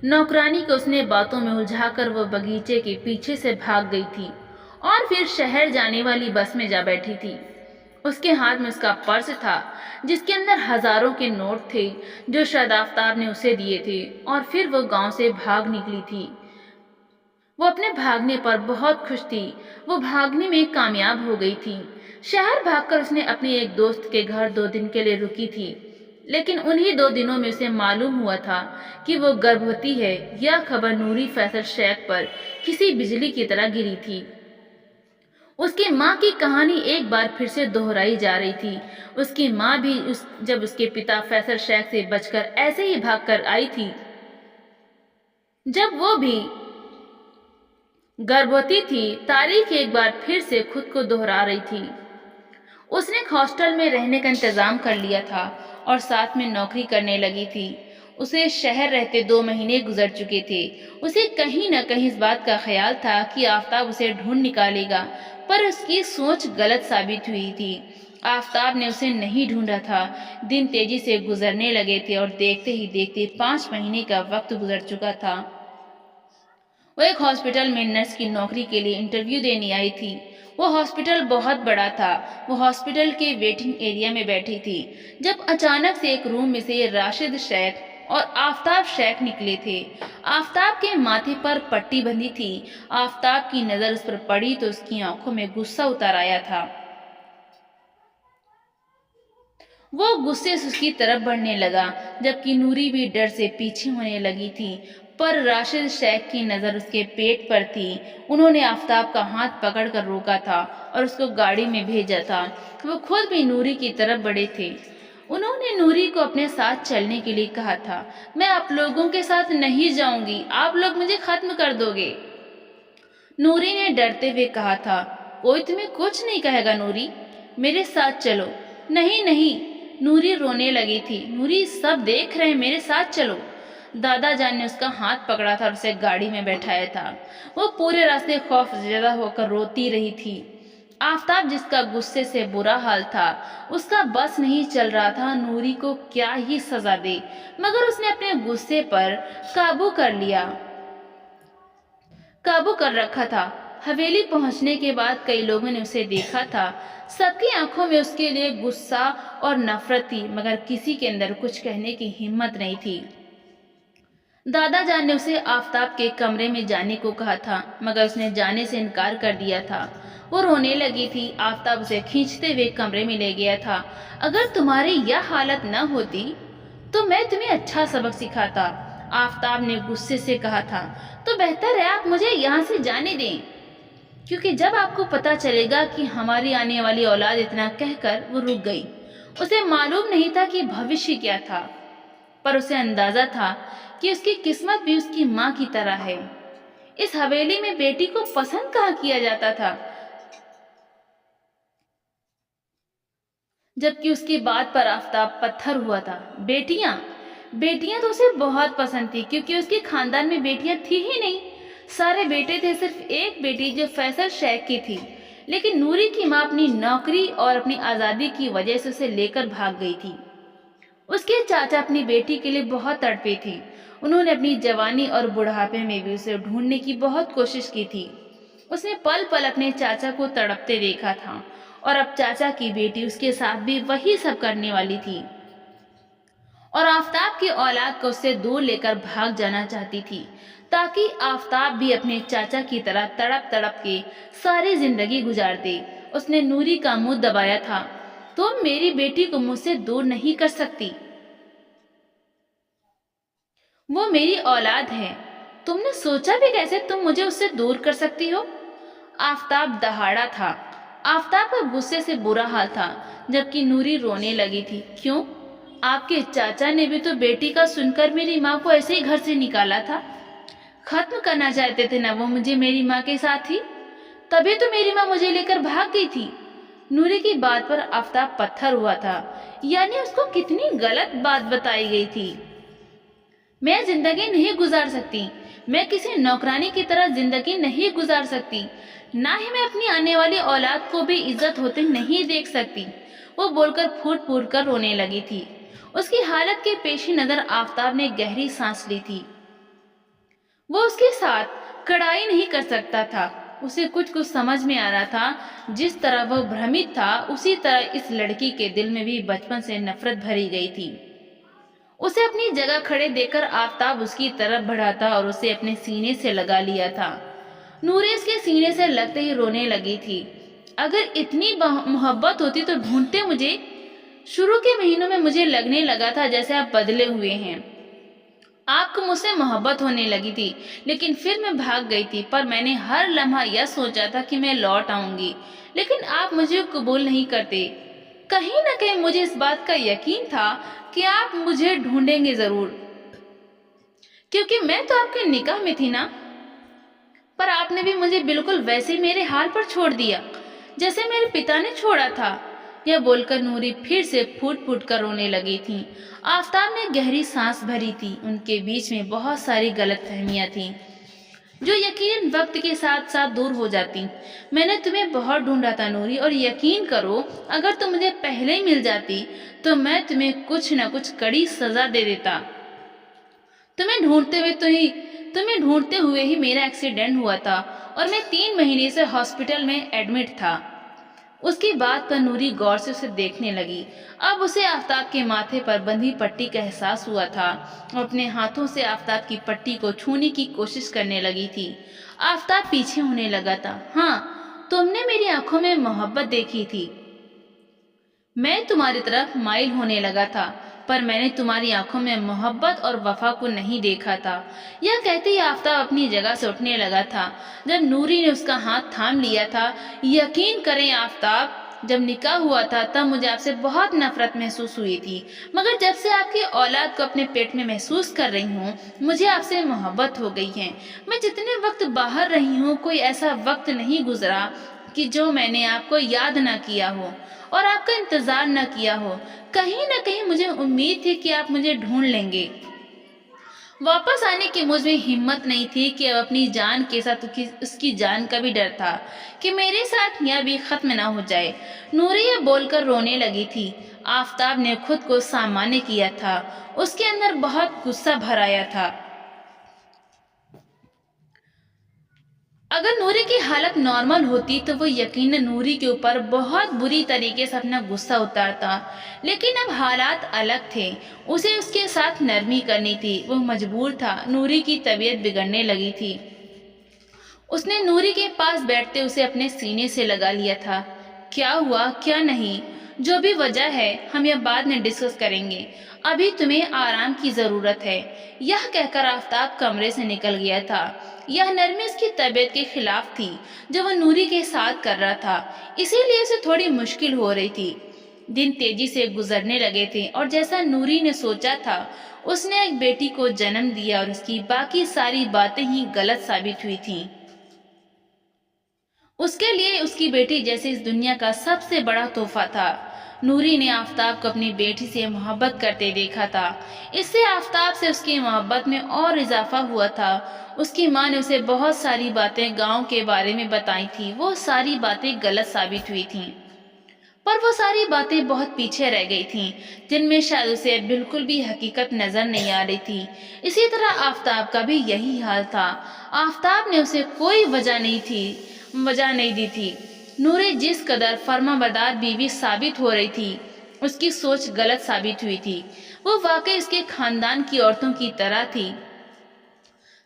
नौकरानी को उसने बातों में उलझाकर वो बगीचे के पीछे से भाग गई थी और फिर शहर जाने वाली बस में जा बैठी थी। उसके हाथ में उसका पर्स था, जिसके अंदर हजारों के नोट थे जो शायद आफताब ने उसे दिए थे, और फिर वो गांव से भाग निकली थी। वो अपने भागने पर बहुत खुश थी। वो भागने में कामयाब हो गई थी। शहर भागकर उसने अपने एक दोस्त के घर 2 दिन के लिए रुकी थी, लेकिन उन्हीं 2 दिनों में उसे मालूम हुआ था कि वो गर्भवती है। यह खबर नूरी फैसल शेख पर किसी बिजली की तरह गिरी थी। उसकी माँ की कहानी एक बार फिर से दोहराई जा रही थी। उसकी माँ भी जब उसके पिता फैसल शेख से बचकर ऐसे ही भागकर आई थी, जब वो भी गर्भवती थी। तारीख एक बार फिर से खुद को दोहरा रही थी। उसने एक हॉस्टल में रहने का इंतजाम कर लिया था और साथ में नौकरी करने लगी थी। उसे शहर रहते 2 महीने गुजर चुके थे। उसे कहीं न कहीं इस बात का ख्याल था कि आफताब उसे ढूंढ निकालेगा, पर उसकी सोच गलत साबित हुई थी। आफताब ने उसे नहीं ढूंढा था। दिन तेजी से गुजरने लगे थे और देखते ही देखते 5 महीने का वक्त गुजर चुका था। वो एक हॉस्पिटल में नर्स की नौकरी के लिए इंटरव्यू देने आई थी। वो हॉस्पिटल बहुत बड़ा था। वो हॉस्पिटल के वेटिंग एरिया में बैठी थी जब अचानक से एक रूम में से राशिद शेख और आफताब शेख निकले थे। आफताब के माथे पर पट्टी बंधी थी। आफताब की नजर उस पर पड़ी तो उसकी आंखों में गुस्सा उतर आया था। वो गुस्से से उसकी तरफ बढ़ने लगा, जबकि नूरी भी डर से पीछे होने लगी थी। पर राशिद शेख की नज़र उसके पेट पर थी। उन्होंने आफताब का हाथ पकड़कर रोका था और उसको गाड़ी में भेजा था। वो खुद भी नूरी की तरफ बढ़े थे। उन्होंने नूरी को अपने साथ चलने के लिए कहा था। मैं आप लोगों के साथ नहीं जाऊंगी, आप लोग मुझे खत्म कर दोगे, नूरी ने डरते हुए कहा था। कोई तुम्हें कुछ नहीं कहेगा नूरी, मेरे साथ चलो। नहीं नहीं, नूरी रोने लगी थी। नूरी, सब देख रहे हैं, मेरे साथ चलो। दादा जान ने उसका हाथ पकड़ा था और उसे गाड़ी में बैठाया था। वो पूरे रास्ते खौफजदा होकर रोती रही थी। आफताब, जिसका गुस्से से बुरा हाल था, उसका बस नहीं चल रहा था नूरी को क्या ही सजा दे, मगर उसने अपने गुस्से पर काबू कर रखा था। हवेली पहुंचने के बाद कई लोगों ने उसे देखा था। सबकी आंखों में उसके लिए गुस्सा और नफरत थी, मगर किसी के अंदर कुछ कहने की हिम्मत नहीं थी। दादा जान ने उसे आफताब के कमरे में जाने को कहा था, मगर उसने जाने से इनकार कर दिया था। वो रोने लगी थी। आफताब उसे खींचते हुए कमरे में ले गया था। अगर तुम्हारी यह हालत न होती तो मैं तुम्हें अच्छा सबक सिखाता, आफताब ने गुस्से से कहा था। तो बेहतर है आप मुझे यहाँ से जाने दें, क्योंकि जब आपको पता चलेगा कि हमारी आने वाली औलाद, इतना कहकर वो रुक गई। उसे मालूम नहीं था कि भविष्य क्या था, पर उसे अंदाजा था कि उसकी किस्मत भी उसकी माँ की तरह है। इस हवेली में बेटी को पसंद कहाँ किया जाता था, जबकि उसकी बात पर आफताब पत्थर हुआ था। बेटियां बेटियां तो उसे बहुत पसंद थी, क्योंकि उसके खानदान में बेटियां थी ही नहीं। सारे बेटे थे, सिर्फ एक बेटी जो फैसल शेख की थी। लेकिन नूरी की माँ अपनी नौकरी और अपनी आज़ादी की वजह से उसे लेकर भाग गई थी। उसके चाचा अपनी बेटी के लिए बहुत तड़पे थे। उन्होंने अपनी जवानी और बुढ़ापे में भी उसे ढूंढने की बहुत कोशिश की थी। उसने पल पल अपने चाचा को तड़पते देखा था, और अब चाचा की बेटी उसके साथ भी वही सब करने वाली थी, और आफताब की औलाद को उससे दूर लेकर भाग जाना चाहती थी, ताकि आफताब भी अपने चाचा की तरह तड़प तड़प के सारी जिंदगी गुजार दे। उसने नूरी का मुंह दबाया था। तुम मेरी बेटी को मुझसे दूर नहीं कर सकती, वो मेरी औलाद है। तुमने सोचा भी कैसे तुम मुझे उससे दूर कर सकती हो? आफताब दहाड़ा था। आफताब का गुस्से से बुरा हाल था, जबकि नूरी रोने लगी थी। क्यों? आपके चाचा ने भी तो बेटी का सुनकर मेरी माँ को ऐसे ही घर से निकाला था। खत्म करना चाहते थे ना वो मुझे मेरी माँ के साथ ही, तभी तो मेरी माँ मुझे लेकर भाग गई थी। नूरी की बात पर आफताब पत्थर हुआ था, यानी उसको कितनी गलत बात बताई गई थी। मैं जिंदगी नहीं गुजार सकती, मैं किसी नौकरानी की तरह जिंदगी नहीं गुजार सकती, ना ही मैं अपनी आने वाली औलाद को भी इज्जत होते नहीं देख सकती। वो बोलकर फूट फूट कर रोने लगी थी। उसकी हालत के पेश नजर आफताब ने गहरी सांस ली थी। वो उसके साथ कड़ाई नहीं कर सकता था। उसे कुछ कुछ समझ में आ रहा था। जिस तरह वह भ्रमित था, उसी तरह इस लड़की के दिल में भी बचपन से नफरत भरी गई थी। उसे अपनी जगह खड़े देखकर आफताब उसकी तरफ बढ़ा था और उसे अपने सीने से लगा लिया था। नूरी इसके सीने से लगते ही रोने लगी थी। अगर इतनी मोहब्बत होती तो ढूंढते मुझे। शुरू के महीनों में मुझे लगने लगा था जैसे आप बदले हुए हैं। आपको मुझसे मोहब्बत होने लगी थी, लेकिन फिर मैं भाग गई थी। पर मैंने हर लम्हा यह सोचा था कि मैं लौट आऊंगी, लेकिन आप मुझे कबूल नहीं करते। कहीं न कहीं मुझे इस बात का यकीन था कि आप मुझे ढूंढेंगे जरूर, क्योंकि मैं तो आपके निकाह में थी ना। पर आपने भी मुझे बिल्कुल वैसे मेरे हाल पर छोड़ दिया जैसे मेरे पिता ने छोड़ा था। यह बोलकर नूरी फिर से फूट फूट कर रोने लगी थी। आफताब ने गहरी सांस भरी थी। उनके बीच में बहुत सारी गलतफहमियां थीं, जो यकीनन वक्त के साथ साथ दूर हो जाती। मैंने तुम्हें बहुत ढूंढा था नूरी, और यकीन करो अगर तुम मुझे पहले ही मिल जाती तो मैं तुम्हें कुछ न कुछ कड़ी सजा दे देता। तुम्हें ढूंढते हुए ही मेरा एक्सीडेंट हुआ था और मैं 3 महीने से हॉस्पिटल में एडमिट था। उसकी बात पर नूरी गौर से उसे देखने लगी। अब उसे आफताब के माथे पर बंधी पट्टी का एहसास हुआ था और अपने हाथों से आफताब की पट्टी को छूने की कोशिश करने लगी थी। आफताब पीछे होने लगा था। हाँ, तुमने मेरी आंखों में मोहब्बत देखी थी। मैं तुम्हारी तरफ माइल होने लगा था, पर मैंने तुम्हारी आंखों में मोहब्बत और वफा को नहीं देखा था। यह कहते ही आफताब अपनी जगह से उठने लगा था, जब नूरी ने उसका हाथ थाम लिया था। यकीन करें आफताब, जब निकाह हुआ था तब मुझे आपसे बहुत नफरत महसूस हुई थी, मगर जब से आपकी औलाद को अपने पेट में महसूस कर रही हूँ, मुझे आपसे मोहब्बत हो गई है। मैं जितने वक्त बाहर रही हूँ, कोई ऐसा वक्त नहीं गुजरा कि जो मैंने आपको याद न किया हो और आपका इंतजार न किया हो। कहीं न कहीं मुझे उम्मीद थी कि आप मुझे ढूंढ लेंगे। वापस आने की मुझ में हिम्मत नहीं थी कि अब अपनी जान के साथ उसकी जान का भी डर था कि मेरे साथ यह भी खत्म ना हो जाए। नूरी यह बोलकर रोने लगी थी। आफताब ने खुद को सामान्य किया था। उसके अंदर बहुत गुस्सा भर आया था। अगर नूरी की हालत नॉर्मल होती तो वो यकीनन नूरी के ऊपर बहुत बुरी तरीके से अपना गुस्सा उतारता, लेकिन अब हालात अलग थे। उसे उसके साथ नरमी करनी थी। वो मजबूर था। नूरी की तबीयत बिगड़ने लगी थी। उसने नूरी के पास बैठते उसे अपने सीने से लगा लिया था। क्या हुआ, क्या नहीं, जो भी वजह है हम यह बाद में डिस्कस करेंगे। अभी तुम्हें आराम की जरूरत है। यह कहकर आफताब कमरे से निकल गया था। यह नरमी उसकी तबीयत के खिलाफ थी जो वह नूरी के साथ कर रहा था, इसीलिए उसे थोड़ी मुश्किल हो रही थी। दिन तेजी से गुजरने लगे थे और जैसा नूरी ने सोचा था, उसने एक बेटी को जन्म दिया और उसकी बाकी सारी बातें ही गलत साबित हुई थीं। उसके लिए उसकी बेटी जैसे इस दुनिया का सबसे बड़ा तोहफा था। नूरी ने आफताब को अपनी बेटी से मोहब्बत करते देखा था। इससे आफताब से उसकी मोहब्बत में और इजाफा हुआ था। उसकी माँ ने उसे बहुत सारी बातें गांव के बारे में बताई थी। वो सारी बातें गलत साबित हुई थीं, पर वो सारी बातें बहुत पीछे रह गई थीं, जिनमें शायद उसे बिल्कुल भी हकीकत नजर नहीं आ रही थी। इसी तरह आफताब का भी यही हाल था। आफताब ने उसे कोई वजह नहीं दी थी। नूरी जिस कदर फर्माबरदार बीवी साबित हो रही थी, उसकी सोच गलत साबित हुई थी। वो वाकई उसके खानदान की औरतों की तरह थी,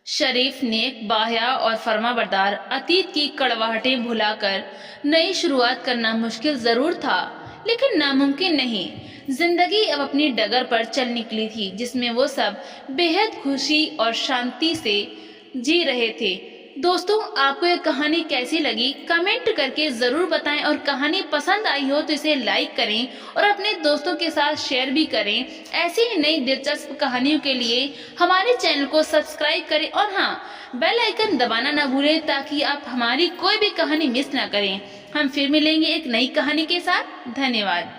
शरीफ, नेक, बाहया और फर्माबरदार। अतीत की कड़वाहटें भुलाकर नई शुरुआत करना मुश्किल जरूर था, लेकिन नामुमकिन नहीं। जिंदगी अब अपनी डगर पर चल निकली थी, जिसमें वो सब बेहद खुशी और शांति से जी रहे थे। दोस्तों, आपको ये कहानी कैसी लगी कमेंट करके ज़रूर बताएं, और कहानी पसंद आई हो तो इसे लाइक करें और अपने दोस्तों के साथ शेयर भी करें। ऐसी ही नई दिलचस्प कहानियों के लिए हमारे चैनल को सब्सक्राइब करें, और हाँ, बेल आइकन दबाना ना भूलें ताकि आप हमारी कोई भी कहानी मिस ना करें। हम फिर मिलेंगे एक नई कहानी के साथ। धन्यवाद।